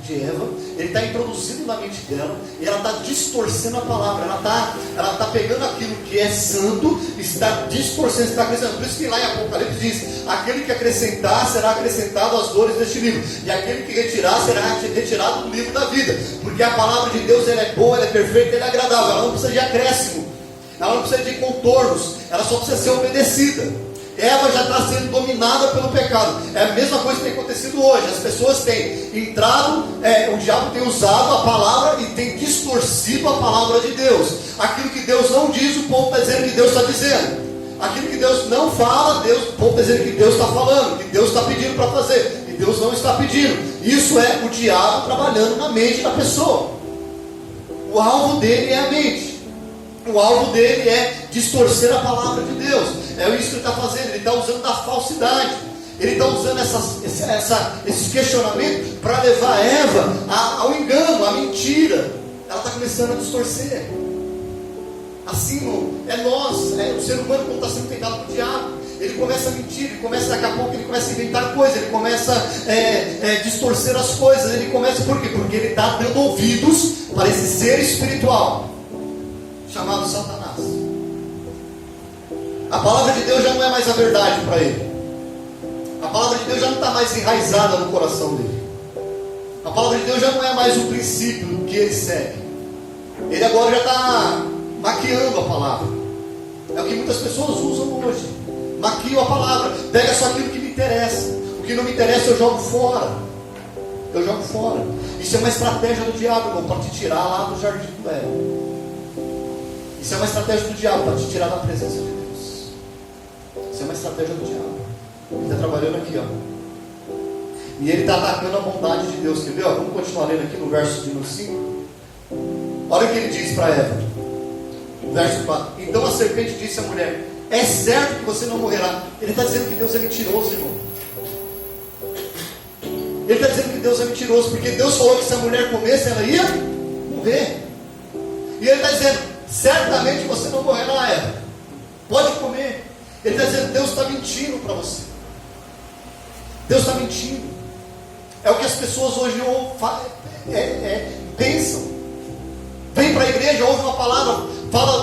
de Eva. Ele está introduzindo na mente dela. E ela está distorcendo a palavra. Ela está pegando aquilo que é santo, está distorcendo, está acrescentando. Por isso que lá em Apocalipse diz: aquele que acrescentar será acrescentado às dores deste livro, e aquele que retirar será retirado do livro da vida. Porque a palavra de Deus, ela é boa, ela é perfeita, ela é agradável. Ela não precisa de acréscimo, ela não precisa de contornos, ela só precisa ser obedecida. Eva já está sendo dominada pelo pecado. É a mesma coisa que tem acontecido hoje. As pessoas têm entrado, o diabo tem usado a palavra e tem distorcido a palavra de Deus. Aquilo que Deus não diz, o povo está dizendo que Deus está dizendo. Aquilo que Deus não fala, o povo está dizendo que Deus está falando, que Deus está pedindo para fazer, e Deus não está pedindo. Isso é o diabo trabalhando na mente da pessoa. O alvo dele é a mente. O alvo dele é distorcer a palavra de Deus. É isso que ele está fazendo. Ele está usando da falsidade. Ele está usando esse questionamento para levar Eva ao engano, à mentira. Ela está começando a distorcer. Assim, é nós, o ser humano, quando está sendo tentado pelo diabo, ele começa a mentir, daqui a pouco ele começa a inventar coisas, ele começa a distorcer as coisas. Ele começa, por quê? Porque ele está dando ouvidos para esse ser espiritual chamado Satanás. A palavra de Deus já não é mais a verdade para ele. A palavra de Deus já não está mais enraizada no coração dele. A palavra de Deus já não é mais o princípio que ele segue. Ele agora já está maquiando a palavra. É o que muitas pessoas usam hoje. Maquio a palavra. Pega só aquilo que me interessa. O que não me interessa eu jogo fora. Isso é uma estratégia do diabo, irmão, para te tirar lá do jardim do Éden. Isso é uma estratégia do diabo para te tirar da presença de Deus. Isso é uma estratégia do diabo. Ele está trabalhando aqui, ó. E ele está atacando a bondade de Deus. Quer ver? Ó? Vamos continuar lendo aqui no verso de 5. Olha o que ele diz para Eva. Verso 4. Então a serpente disse à mulher: é certo que você não morrerá. Ele está dizendo que Deus é mentiroso, irmão. Ele está dizendo que Deus é mentiroso, porque Deus falou que se a mulher comesse, ela ia morrer. E ele está dizendo: certamente você não morrerá, Eva. Pode comer. Ele está dizendo: Deus está mentindo para você. Deus está mentindo. É o que as pessoas hoje pensam. Vem para a igreja, ouve uma palavra,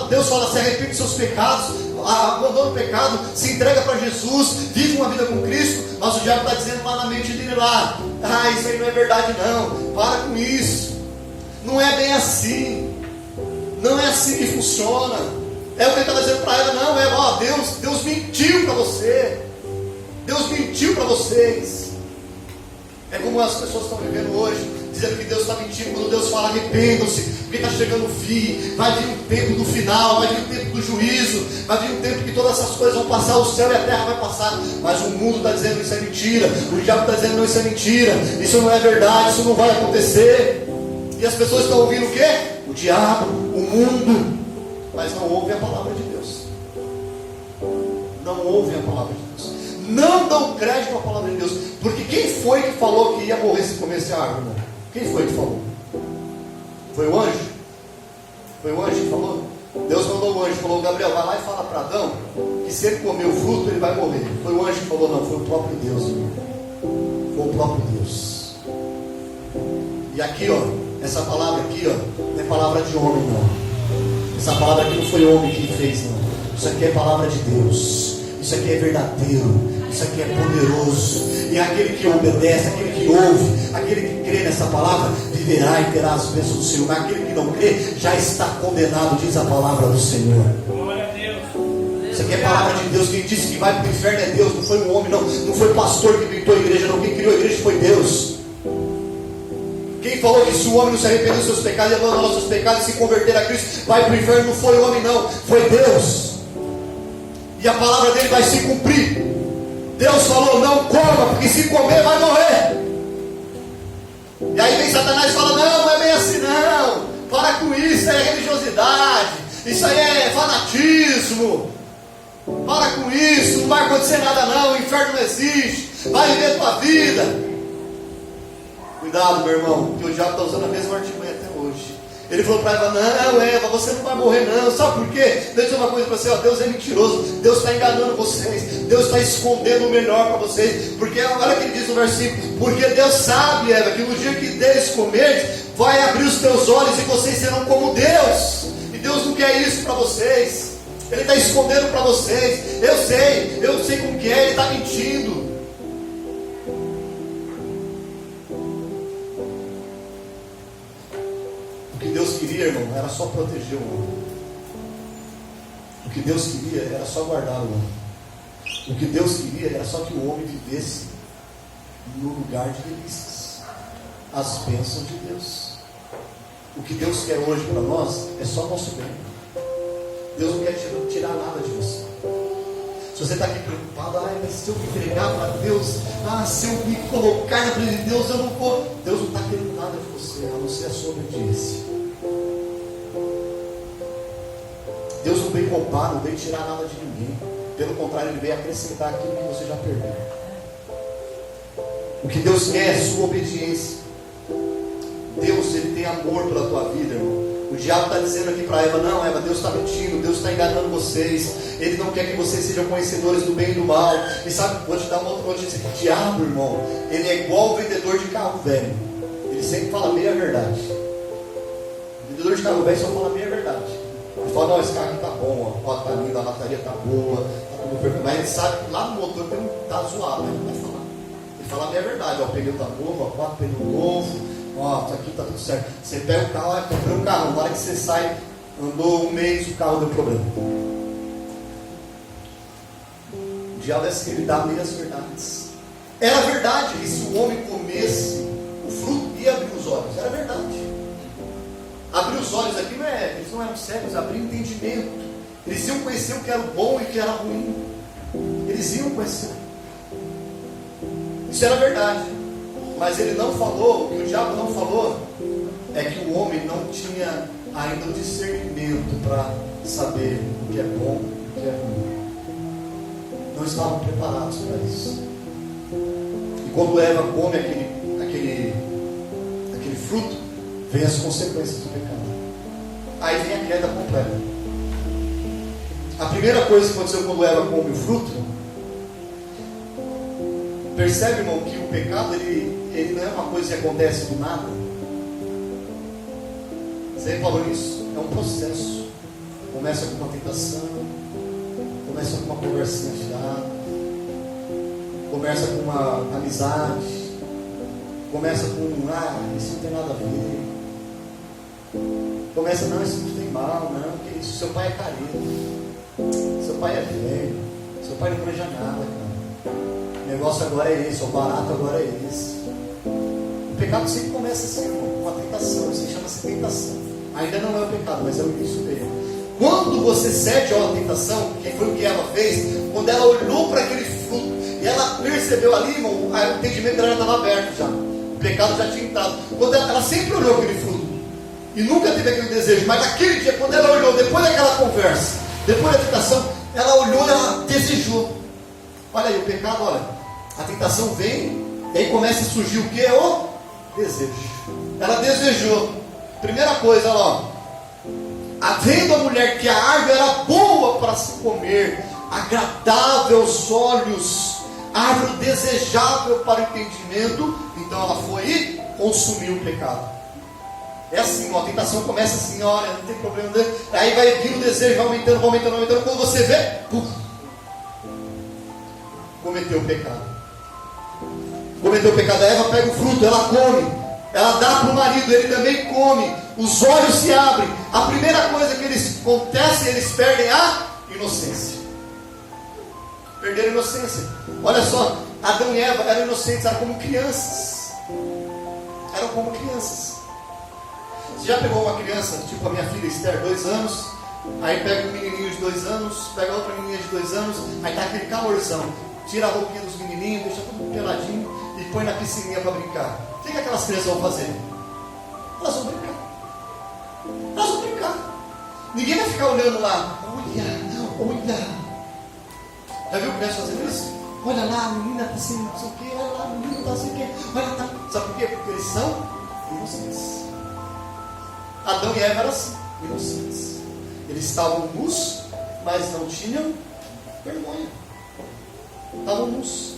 Deus fala: se arrepende dos seus pecados, abandona o pecado, se entrega para Jesus, vive uma vida com Cristo. Mas o diabo está dizendo lá na mente dele lá: isso aí não é verdade não, para com isso. Não é bem assim. Não é assim que funciona. É o que ele está dizendo para ela: não, Deus mentiu para você. Deus mentiu para vocês. É como as pessoas estão vivendo hoje, dizendo que Deus está mentindo. Quando Deus fala: arrependam-se, porque está chegando o fim, vai vir um tempo do final, vai vir um tempo do juízo, vai vir um tempo que todas essas coisas vão passar, o céu e a terra vai passar, mas o mundo está dizendo isso é mentira, o diabo está dizendo não, isso é mentira, isso não é verdade, isso não vai acontecer, e as pessoas estão ouvindo o quê? O diabo, o mundo, mas não ouvem a palavra de Deus, não ouvem a palavra de Deus, não dão crédito à palavra de Deus, porque quem foi que falou que ia morrer se comesse a árvore? Quem foi que falou? Foi o anjo? Foi o anjo que falou? Deus mandou o anjo, falou: Gabriel, vai lá e fala para Adão que se ele comer o fruto ele vai morrer. Foi o anjo que falou? Não, foi o próprio Deus, irmão. Foi o próprio Deus. E aqui, ó, essa palavra aqui, ó, não é palavra de homem, não. Essa palavra aqui não foi o homem que fez, não. Isso aqui é palavra de Deus. Isso aqui é verdadeiro. Isso aqui é poderoso. E aquele que obedece, aquele que ouve, aquele que crê nessa palavra, viverá e terá as bênçãos do Senhor. Mas aquele que não crê, já está condenado, diz a palavra do Senhor. Glória a Deus. Isso aqui é palavra de Deus. Quem disse que vai para o inferno é Deus, não foi um homem, não. Não foi o pastor que pintou a igreja, não. Quem criou a igreja foi Deus. Quem falou que se o homem não se arrepender dos seus pecados e abandonar os seus pecados e se converter a Cristo, vai para o inferno, não foi o homem, não. Foi Deus. E a palavra dele vai se cumprir. Deus falou: não coma, porque se comer vai morrer. E aí vem Satanás e fala: não é bem assim não, para com isso, isso aí é religiosidade, isso aí é fanatismo, para com isso, não vai acontecer nada não, o inferno não existe, vai viver a tua vida. Cuidado, meu irmão, que o diabo está usando a mesma artimanha até hoje. Ele falou para Eva: não, Eva, você não vai morrer não. Sabe por quê? Deixa eu dizer uma coisa para você, ó, Deus é mentiroso, Deus está enganando vocês, Deus está escondendo o melhor para vocês, porque olha o que ele diz no versículo: porque Deus sabe, Eva, que no dia que deles comerem, vai abrir os teus olhos e vocês serão como Deus. E Deus não quer isso para vocês, Ele está escondendo para vocês. Eu sei como que é, Ele está mentindo. O que Deus queria, irmão, era só proteger o homem. O que Deus queria era só guardar o homem. O que Deus queria era só que o homem vivesse no lugar de delícias, as bênçãos de Deus. O que Deus quer hoje para nós é só nosso bem. Deus não quer tirar nada de você. Se você está aqui preocupado: mas se eu me entregar para Deus, se eu me colocar na presença de Deus, eu não vou. Deus não está querendo nada de você, a não ser a sua obediência. Deus não veio roubar, não veio tirar nada de ninguém. Pelo contrário, Ele veio acrescentar aquilo que você já perdeu. O que Deus quer é sua obediência. Deus, Ele tem amor pela tua vida, irmão. O diabo está dizendo aqui para Eva: não, Eva, Deus está mentindo, Deus está enganando vocês. Ele não quer que vocês sejam conhecedores do bem e do mal. E sabe, vou te dar uma outra notícia: o diabo, irmão, ele é igual o vendedor de carro velho. Ele sempre fala meia verdade. O vendedor de carro velho só fala meia verdade. Ele fala: não, esse carro aqui está bom, ó, tá lindo, a lataria está boa, tá tudo perfeito. Mas ele sabe que lá no motor está zoado, ele não vai falar. Ele fala meia verdade: ó, o pneu está novo, ó, 4 pneus novos. Ó, isso aqui está tudo certo. Você pega o carro, comprei um carro, na hora que você sai, andou um mês, o carro deu problema. O diabo é assim, ele dá meias verdades. Era verdade que se o homem comesse o fruto, ia abrir os olhos. Era verdade. Abrir os olhos aqui não é, eles não eram cegos, abrir entendimento. Eles iam conhecer o que era bom e o que era ruim. Eles iam conhecer. Isso era verdade. Mas ele não falou, o que o diabo não falou, é que o homem não tinha ainda o discernimento para saber o que é bom e o que é ruim. Não estavam preparados para isso. E quando Eva come aquele fruto, vem as consequências do pecado. Aí vem a queda completa. A primeira coisa que aconteceu quando Eva come o fruto, percebe, irmão, que o pecado ele não é uma coisa que acontece do nada. Você falou isso? É um processo. Começa com uma tentação, começa com uma conversinha fiada, começa com uma amizade, começa com isso não tem nada a ver. Começa: não, isso não tem mal, não, que isso, seu pai é careta, seu pai é velho, seu pai não manja nada, cara. O negócio agora é esse, o barato agora é esse. O pecado sempre começa assim, com uma tentação, isso chama-se tentação. Ainda não é o pecado, mas é o início dele. Quando você cede à tentação, que foi o que Eva fez, quando ela olhou para aquele fruto, e ela percebeu ali, irmão, o entendimento dela já estava aberto já. O pecado já tinha entrado. Quando ela sempre olhou aquele fruto, e nunca teve aquele desejo, mas naquele dia, quando ela olhou, depois daquela conversa, depois da tentação, ela olhou e ela desejou. Olha aí, o pecado, olha, a tentação vem, e aí começa a surgir o que? O desejo. Ela desejou. Primeira coisa, olha lá, havendo a mulher que a árvore era boa para se comer, agradável aos olhos, árvore desejável para o entendimento, então ela foi e consumiu o pecado. É assim, ó, a tentação começa assim, olha, não tem problema, aí vai vir o desejo, vai aumentando, quando você vê, puf, cometeu o pecado. Cometeu o pecado. A Eva pega o fruto, ela come, ela dá para o marido, ele também come, os olhos se abrem. A primeira coisa que eles acontece, eles perdem a inocência. Perderam a inocência. Olha só, Adão e Eva eram inocentes, eram como crianças. Eram como crianças. Você já pegou uma criança, tipo a minha filha Esther, 2 anos, aí pega um menininho de 2 anos, pega outra menininha de 2 anos, aí tá aquele calorzão, tira a roupinha dos menininhos, deixa tudo peladinho e põe na piscininha para brincar. O que aquelas crianças vão fazer? Elas vão brincar. Elas vão brincar. Ninguém vai ficar olhando lá. Olha. Já viu criança fazendo isso? Olha lá, a menina está assim, não sei o quê. Olha lá, a menina está assim, o quê. Olha, tá. Sabe por quê? Porque eles são inocentes. Adão e Eva eram assim, inocentes. Eles estavam nus, mas não tinham vergonha. Estavam nus.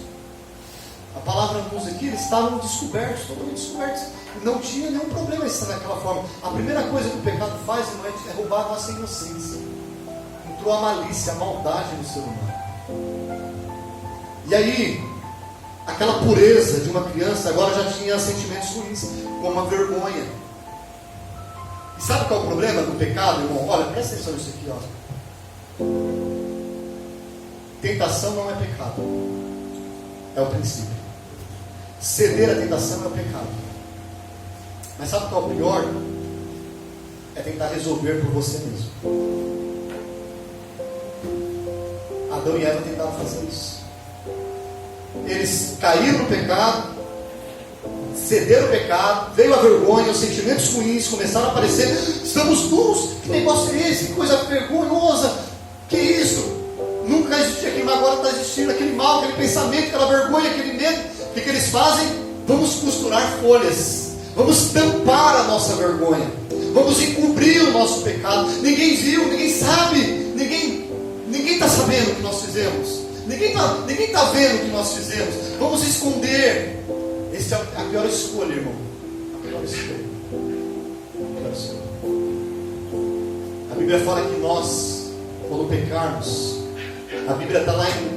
A palavra nus aqui, eles estavam descobertos, totalmente descobertos. Não tinha nenhum problema estar daquela forma. A primeira coisa que o pecado faz, irmão, é roubar a nossa inocência. Entrou a malícia, a maldade no ser humano. E aí, aquela pureza de uma criança agora já tinha sentimentos ruins, como a vergonha. E sabe qual é o problema do pecado, irmão? Olha, presta atenção nisso aqui, ó. Tentação não é pecado, é o princípio. Ceder à tentação é o pecado. Mas sabe qual é o pior? É tentar resolver por você mesmo. Adão e Eva tentaram fazer isso. Eles caíram no pecado, cederam o pecado, veio a vergonha, os sentimentos ruins começaram a aparecer. Estamos nus, que negócio é esse? Que coisa vergonhosa, que isso? Nunca existia aquilo, mas agora está existindo aquele mal, aquele pensamento, aquela vergonha, aquele medo. O que eles fazem? Vamos costurar folhas, vamos tampar a nossa vergonha, vamos encobrir o nosso pecado. Ninguém viu, ninguém sabe, ninguém está sabendo o que nós fizemos, ninguém está vendo o que nós fizemos. Vamos esconder. Essa é a pior escolha, irmão. A pior escolha. A Bíblia fala que nós, quando pecarmos, a Bíblia está lá em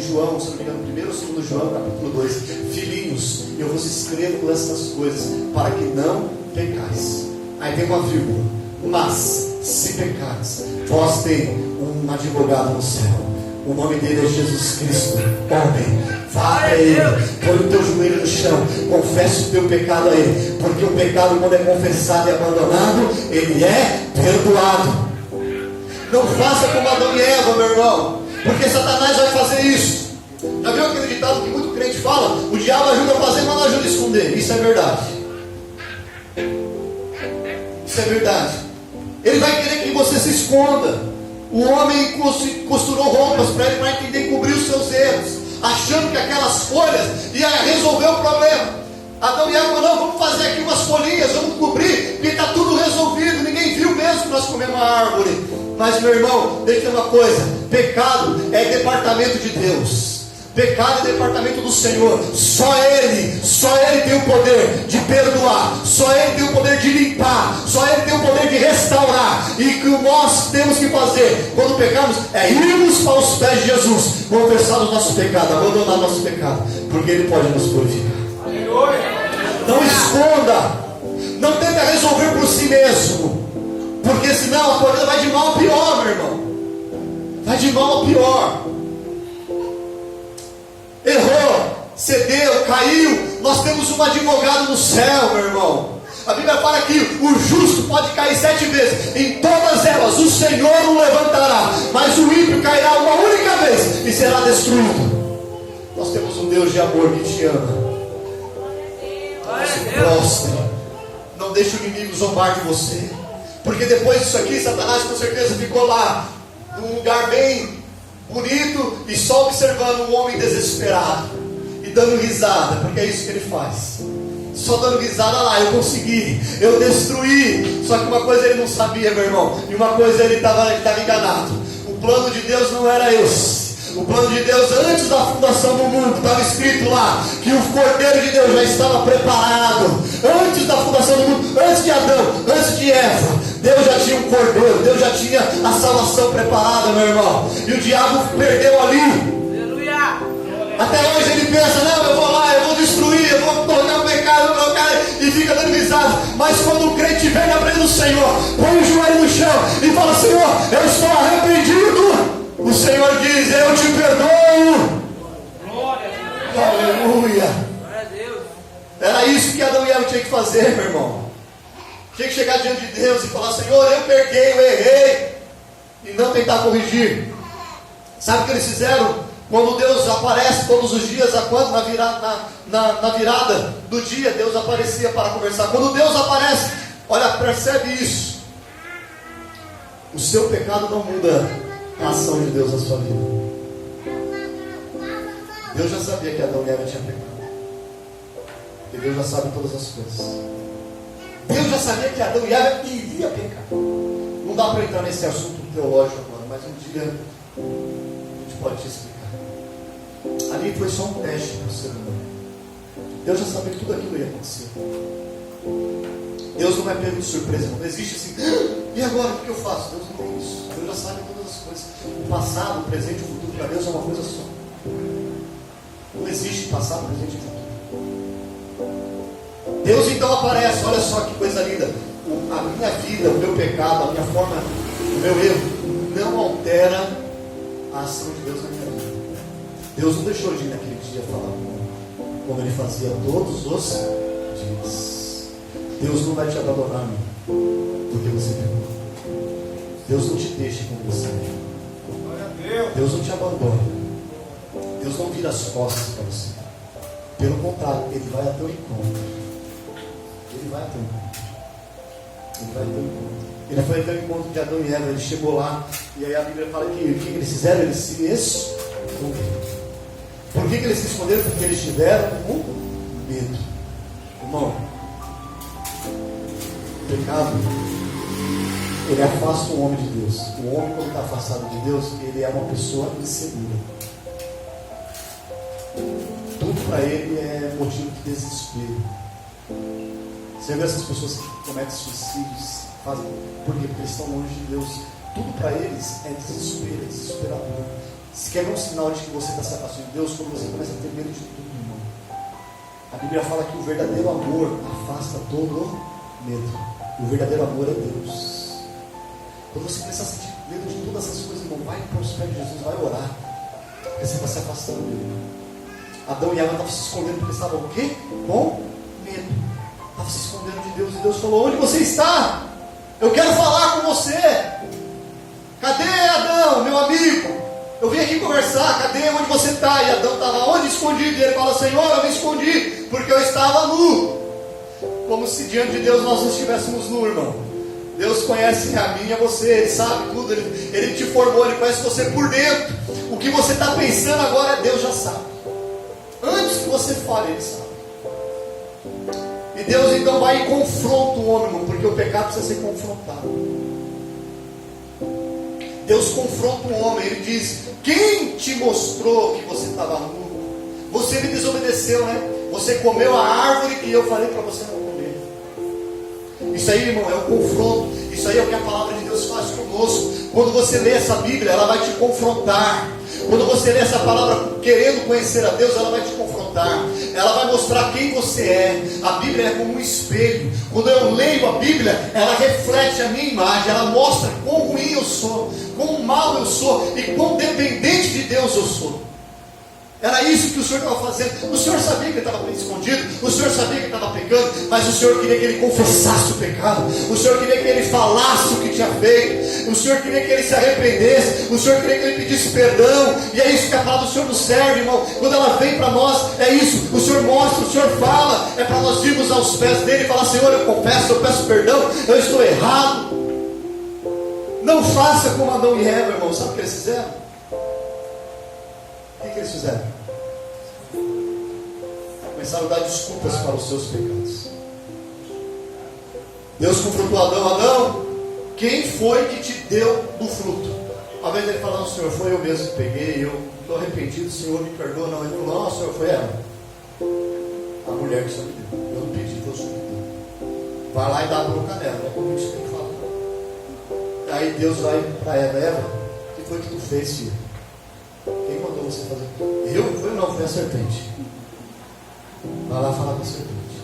João, se não me engano, 1º ou 2 João, capítulo 2: filhinhos, eu vos escrevo estas coisas para que não pecais. Aí tem uma vírgula: mas se pecares, vós tem um advogado no céu. O nome dele é Jesus Cristo. Homem, vá até Ele, põe o teu joelho no chão, confesse o teu pecado a Ele, porque o pecado, quando é confessado e abandonado, ele é perdoado. Não faça como Adão e Eva, meu irmão, porque Satanás vai fazer isso. Já viu aquele ditado que muito crente fala? O diabo ajuda a fazer, mas não ajuda a esconder. Isso é verdade. Isso é verdade. Ele vai querer que você se esconda. O homem costurou roupas para ele, para entender e cobrir os seus erros, achando que aquelas folhas ia resolver o problema. Adão e Eva, não, vamos fazer aqui umas folhinhas, vamos cobrir, porque está tudo resolvido, ninguém viu mesmo que nós comemos a árvore. Mas, meu irmão, deixa eu dizer uma coisa: pecado é departamento de Deus, pecado é departamento do Senhor. Só Ele tem o poder de perdoar, só Ele tem o poder de limpar, só Ele tem o poder de restaurar. E o que nós temos que fazer quando pecamos é irmos para os pés de Jesus, confessar o nosso pecado, abandonar o nosso pecado, porque Ele pode nos purificar. Não esconda, não tenta resolver por si mesmo, porque senão a coisa vai de mal a pior, meu irmão. Vai de mal a pior. Errou, cedeu, caiu. Nós temos um advogado no céu, meu irmão. A Bíblia fala que o justo pode cair 7 vezes, em todas elas o Senhor o levantará, mas o ímpio cairá uma única vez e será destruído. Nós temos um Deus de amor que te ama. Não se prostre, não deixe o inimigo zombar de você, porque depois disso aqui, Satanás com certeza ficou lá, num lugar bem bonito, e só observando um homem desesperado, e dando risada, porque é isso que ele faz, só dando risada lá, eu consegui, eu destruí. Só que uma coisa ele não sabia, meu irmão, e uma coisa ele estava enganado. O plano de Deus não era esse. O plano de Deus antes da fundação do mundo, estava escrito lá, que o Cordeiro de Deus já estava preparado, antes da fundação do mundo, antes de Adão, antes de Eva, Deus já tinha um Cordeiro, Deus já tinha a salvação preparada, meu irmão, e o diabo perdeu ali. Aleluia. Até hoje ele pensa, não, eu vou lá, eu vou destruir, eu vou tornar o pecado, eu vou colocar, e fica dando risada. Mas quando o crente vem na presença do Senhor, põe o joelho no chão e fala, Senhor, eu estou arrependido, o Senhor diz, eu te perdoo. Glória a Deus. Aleluia. Glória a Deus. Era isso que Adão e Eva tinham que fazer, meu irmão. Tinha que chegar diante de Deus e falar, Senhor, eu peguei, eu errei, e não tentar corrigir. Sabe o que eles fizeram? Quando Deus aparece todos os dias, na virada do dia, Deus aparecia para conversar. Quando Deus aparece, olha, percebe isso. O seu pecado não muda a ação de Deus na sua vida. Deus já sabia que Adão e Eva tinham pecado, porque Deus já sabe todas as coisas. Deus já sabia que Adão e Eva iriam pecar. Não dá para entrar nesse assunto teológico agora, mas um dia a gente pode te explicar. Ali foi só um teste para o ser humano. Deus já sabia que tudo aquilo ia acontecer. Deus não é pego de surpresa, não existe assim, e agora o que eu faço? Deus não tem isso. Deus já sabe todas as coisas. O passado, o presente e o futuro para Deus é uma coisa só. Não existe passado, presente e futuro. Deus então aparece, olha só que coisa linda. A minha vida, o meu pecado, a minha forma, o meu erro não altera a ação de Deus na minha vida. Deus não deixou de ir naquele dia falar como ele fazia todos os dias. Deus não vai te abandonar, porque você pecou. Deus não te deixa como você é. Deus não te abandona. Deus não vira as costas para você. Pelo contrário, Ele vai até o encontro. Ele vai até o encontro. Ele vai até o encontro. Ele foi até o encontro de Adão e Eva. Ele chegou lá. E aí a Bíblia fala que o que eles fizeram? Eles se esconderam. Por que eles se esconderam? Porque eles tiveram um medo. Irmão, o pecado, ele afasta o homem de Deus. O homem, quando está afastado de Deus, ele é uma pessoa insegura. Tudo para ele é motivo de desespero. Você vê essas pessoas que cometem suicídios, fazem, por quê? Porque eles estão longe de Deus. Tudo para eles é desespero, é desesperador. Se quer ver um sinal de que você está se afastando de Deus, quando você começa a ter medo de tudo, irmão. A Bíblia fala que o verdadeiro amor afasta todo medo. O verdadeiro amor é Deus. Quando você começar a sentir medo de todas essas coisas, irmão, vai para os pés de Jesus, vai orar, porque você está se afastando dele. Adão e Eva estavam se escondendo porque estavam o quê? Com medo. Estavam se escondendo de Deus, e Deus falou, onde você está? Eu quero falar com você. Cadê Adão, meu amigo? Eu vim aqui conversar, cadê? Onde você está? E Adão estava onde? Escondido. E ele fala, Senhor, eu me escondi, porque eu estava nu. Como se diante de Deus nós não estivéssemos nu, irmão. Deus conhece a mim e a você, Ele sabe tudo, Ele te formou, Ele conhece você por dentro. O que você está pensando agora, Deus já sabe. Antes que você fale, Ele sabe. E Deus então vai e confronta o homem, irmão, porque o pecado precisa ser confrontado. Deus confronta o homem, Ele diz, quem te mostrou que você estava nu? Você me desobedeceu, né? Você comeu a árvore que eu falei para você não comer. Isso aí, irmão, é um confronto. Isso aí é o que a palavra de Deus faz conosco. Quando você lê essa Bíblia, ela vai te confrontar. Quando você lê essa palavra querendo conhecer a Deus, ela vai te confrontar. Ela vai mostrar quem você é. A Bíblia é como um espelho. Quando eu leio a Bíblia, ela reflete a minha imagem. Ela mostra quão ruim eu sou, quão mal eu sou e quão dependente de Deus eu sou. Ela Era isso que o Senhor estava fazendo. O Senhor sabia que ele estava escondido, o Senhor sabia que ele estava pecando, mas o Senhor queria que ele confessasse o pecado, o Senhor queria que ele falasse o que tinha feito, o Senhor queria que ele se arrependesse, o Senhor queria que ele pedisse perdão. E é isso que a palavra do Senhor nos serve, irmão. Quando ela vem para nós, é isso, o Senhor mostra, o Senhor fala, é para nós irmos aos pés dele e falar: Senhor, eu confesso, eu peço perdão, eu estou errado. Não faça como Adão e Eva, irmão. Sabe o que eles fizeram? O que eles fizeram? Começaram a dar desculpas para os seus pecados. Deus confrontou Adão: Adão, quem foi que te deu do fruto? Ao invés dele falar: Senhor, foi eu mesmo que peguei, eu estou arrependido, Senhor, me perdoa. Não, ele falou: não, Senhor, foi ela, a mulher que o Senhor me deu. Eu não pedi, Deus me deu. Vai lá e dá a boca nela. É como isso que ele fala. Aí Deus vai para Eva: Eva, o que foi que tu fez, filha? Quem mandou você fazer? Eu? Foi a serpente. Vai lá falar com a serpente.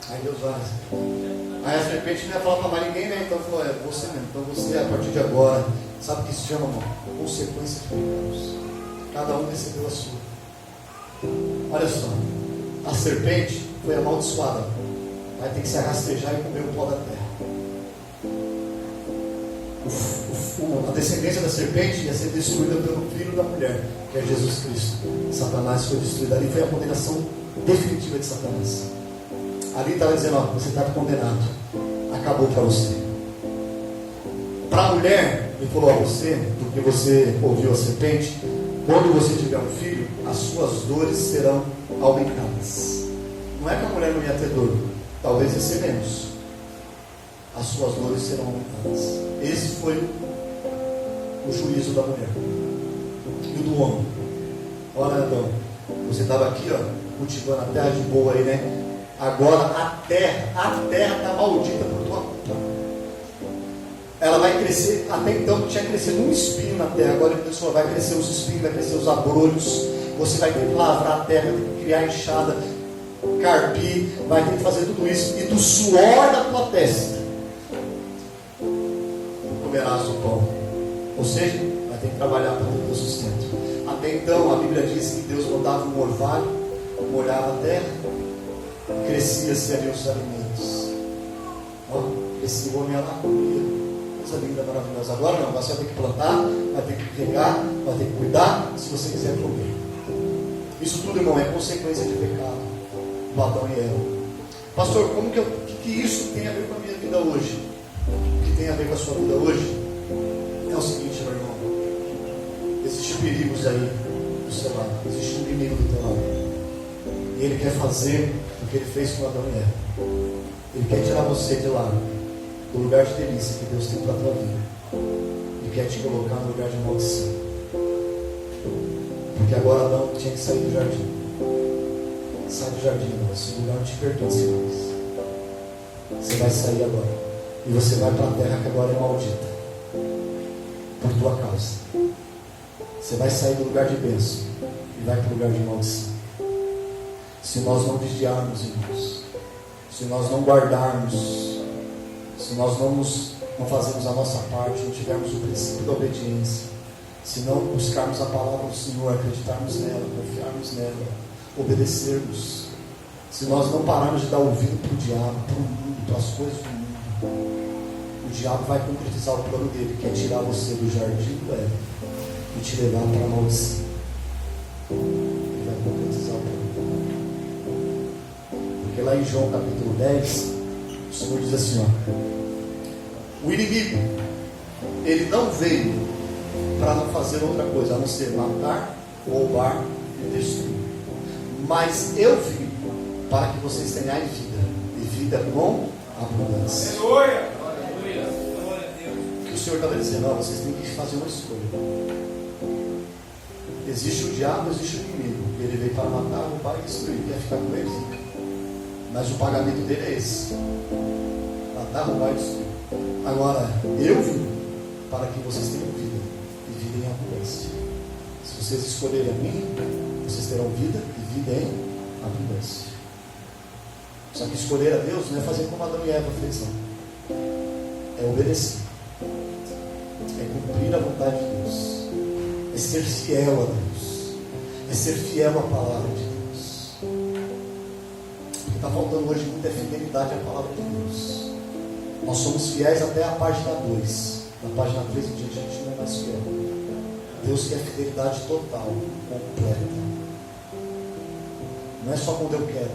Aí Deus vai. Aí a serpente não ia falar para mais ninguém, né? Então falou: é você mesmo. Então você, a partir de agora, sabe o que se chama, irmão? Consequência de pecados. Cada um recebeu a sua. Olha só, a serpente foi amaldiçoada. Vai ter que se arrastejar e comer o pó da terra. A descendência da serpente ia ser destruída pelo filho da mulher, que é Jesus Cristo. Satanás foi destruído. Ali foi a condenação definitiva de Satanás. Ali estava dizendo: ó, você está condenado, acabou para você. Para a mulher, ele falou: a você, porque você ouviu a serpente, quando você tiver um filho, as suas dores serão aumentadas. Não é que a mulher não ia ter dor, talvez ia ser menos. As suas dores serão aumentadas. Esse foi o juízo da mulher. E o do homem: olha, Adão, você estava aqui, ó, cultivando a terra de boa aí, né? Agora a terra está maldita por tua culpa. Ela vai crescer. Até então tinha crescido um espinho na terra. Agora Deus falou: vai crescer os espinhos, vai crescer os abrolhos. Você vai ter que lavrar a terra, ter que criar enxada, carpir, vai ter que fazer tudo isso. E do suor da tua testa comerás o pão. Ou seja, vai ter que trabalhar para ter o teu sustento. Até então a Bíblia diz que Deus mandava um orvalho, molhava a terra, crescia-se ali os alimentos. Ó, crescia o homem lá, comia, coisa linda, maravilhosa. Agora não, você vai ter que plantar, vai ter que regar, vai ter que cuidar, se você quiser comer. Isso tudo, irmão, é consequência de pecado do Adão e Eva. Pastor, como que isso tem a ver com a minha vida hoje? O que tem a ver com a sua vida hoje é o seguinte, meu irmão: existem perigos aí do seu lado, existe um inimigo do teu lado, e ele quer fazer o que ele fez com Adão e Eva. Ele quer tirar você de lá, do lugar de delícia que Deus tem para a tua vida, e quer te colocar no lugar de maldição. Porque agora Adão tinha que sair do jardim. Sai do jardim, irmão. Esse lugar não te pertence mais. Você vai sair agora. E você vai para a terra que agora é maldita, por tua causa. Você vai sair do lugar de bênção e vai para o lugar de maldição. Se nós não vigiarmos, irmãos, se nós não guardarmos, se nós não fazermos a nossa parte, não tivermos o princípio da obediência, se não buscarmos a palavra do Senhor, acreditarmos nela, confiarmos nela, obedecermos, se nós não pararmos de dar ouvido para o diabo, para o mundo, para as coisas do mundo, o diabo vai concretizar o plano dele, que é tirar você do jardim do Éden e te levar para a maldição. Ele vai concretizar o plano. Porque lá em João capítulo 10, o Senhor diz assim: ó, o inimigo, ele não veio para não fazer outra coisa a não ser matar, roubar e destruir. Mas eu vim para que vocês tenham vida, e vida com abundância. Aleluia! O que o Senhor estava dizendo: ó, vocês têm que fazer uma escolha. Existe o diabo, existe o inimigo. Ele veio para matar, roubar e destruir. Quer ficar com eles? Mas o pagamento dele é esse: matar, roubar e destruir. Agora, eu vim para que vocês tenham vida, e vida em abundância. Se vocês escolherem a mim, vocês terão vida e vida em abundância. Só que escolher a Deus não é fazer como Adão e Eva fez, não. É obedecer, é cumprir a vontade de Deus, é ser fiel a Deus, é ser fiel à palavra de Deus. O que está faltando hoje muito é fidelidade à palavra de Deus. Nós somos fiéis até a página 2. Na página 3 em diante a gente não é mais fiel. Deus quer fidelidade total, completa. Não é só quando eu quero,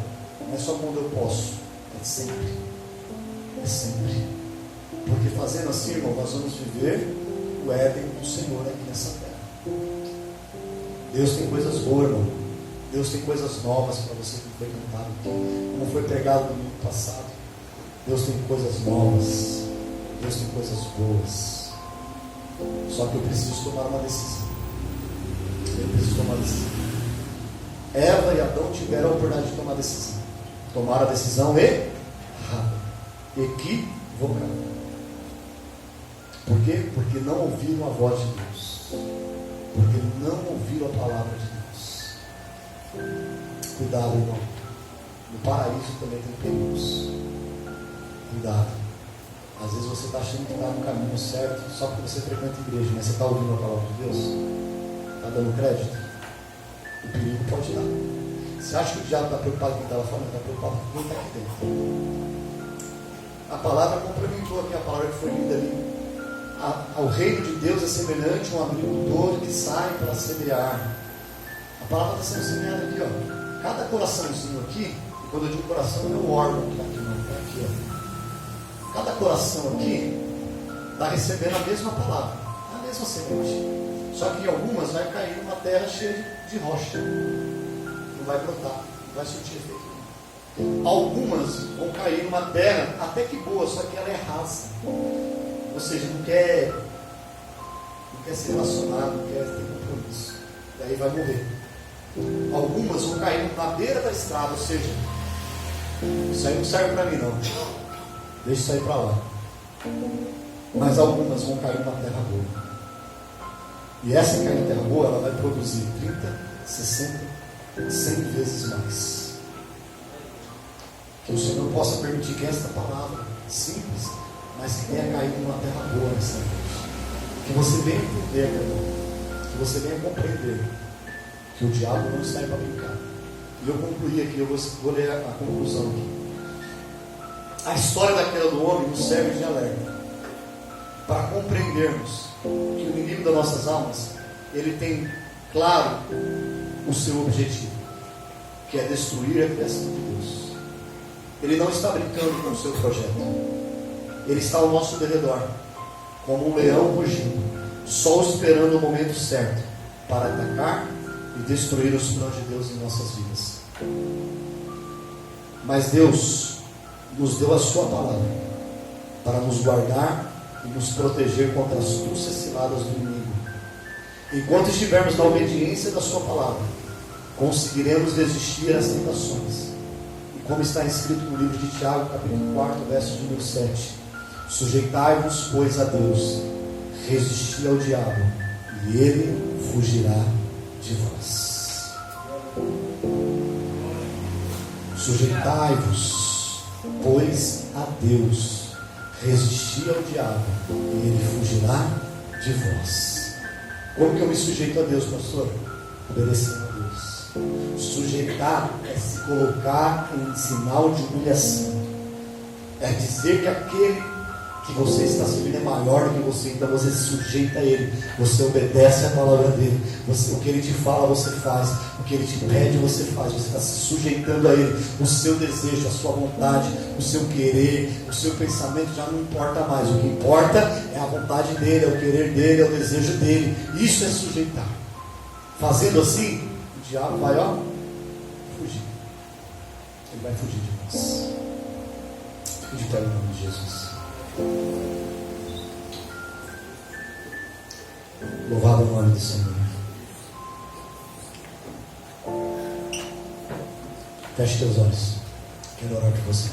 não é só quando eu posso, é sempre. É sempre. Porque fazendo assim, irmão, nós vamos viver o Éden do Senhor aqui nessa terra. Deus tem coisas boas, irmão. Deus tem coisas novas para você que foi cantado aqui. Como foi pregado no domingo passado. Deus tem coisas novas. Deus tem coisas boas. Só que eu preciso tomar uma decisão. Eu preciso tomar uma decisão. Eva e Adão tiveram a oportunidade de tomar a decisão. Tomaram a decisão errada, equivocada. Por quê? Porque não ouviram a voz de Deus. Porque não ouviram a palavra de Deus. Cuidado, irmão. No paraíso também tem perigos. Cuidado. Às vezes você está achando que está no caminho certo só porque você frequenta a igreja, mas você está ouvindo a palavra de Deus? Está dando crédito? O perigo pode dar. Você acha que o diabo está preocupado com quem estava falando? Está preocupado com quem está aqui dentro. A palavra complementou aqui a palavra que foi lida ali. O reino de Deus é semelhante a um agricultor que sai para semear. A palavra está sendo semeada aqui, ó. Cada coraçãozinho aqui, e quando eu digo coração, não é o órgão que está aqui, não, está aqui, ó. Cada coração aqui está recebendo a mesma palavra, a mesma semente. Só que em algumas vai cair numa terra cheia de rocha. Não vai brotar, não vai surtir efeito. Algumas vão cair numa terra até que boa, só que ela é rasa. Ou seja, não quer se relacionar, não quer ter compromisso. E aí vai morrer. Algumas vão cair na beira da estrada, ou seja, isso aí não serve para mim não. Deixa isso aí para lá. Mas algumas vão cair na terra boa. E essa que cai na terra boa, ela vai produzir 30, 60, 100 vezes mais. Que o Senhor possa permitir que esta palavra simples, mas que tenha caído numa terra boa nessa noite. Que você venha entender, meu irmão. Que você venha compreender que o diabo não está aí para brincar. E eu concluí aqui, eu vou ler a conclusão aqui. A história da queda do homem nos serve de alerta para compreendermos que o inimigo das nossas almas, ele tem claro o seu objetivo, que é destruir a criação de Deus. Ele não está brincando com o seu projeto. Ele está ao nosso derredor, como um leão rugindo, só esperando o momento certo para atacar e destruir os planos de Deus em nossas vidas. Mas Deus nos deu a sua palavra para nos guardar e nos proteger contra as astúcias ciladas do inimigo. Enquanto estivermos na obediência da sua palavra, conseguiremos resistir às tentações. E como está escrito no livro de Tiago, capítulo 4, verso número 7: sujeitai-vos, pois, a Deus, resisti ao diabo, e ele fugirá de vós. Sujeitai-vos, pois, a Deus, resisti ao diabo, e ele fugirá de vós. Como que eu me sujeito a Deus, pastor? Obedecendo a Deus. Sujeitar é se colocar em sinal de humilhação. É dizer que aquele que você está servindo é maior do que você, então você se sujeita a Ele, você obedece a palavra dEle, o que Ele te fala você faz, o que Ele te pede você faz, você está se sujeitando a Ele. O seu desejo, a sua vontade, o seu querer, o seu pensamento já não importa mais. O que importa é a vontade dEle, é o querer dEle, é o desejo dEle. Isso é sujeitar. Fazendo assim, o diabo vai fugir. Ele vai fugir de nós. Fique de pé em nome de Jesus. Louvado o nome do Senhor. Feche teus olhos. Quero orar por você.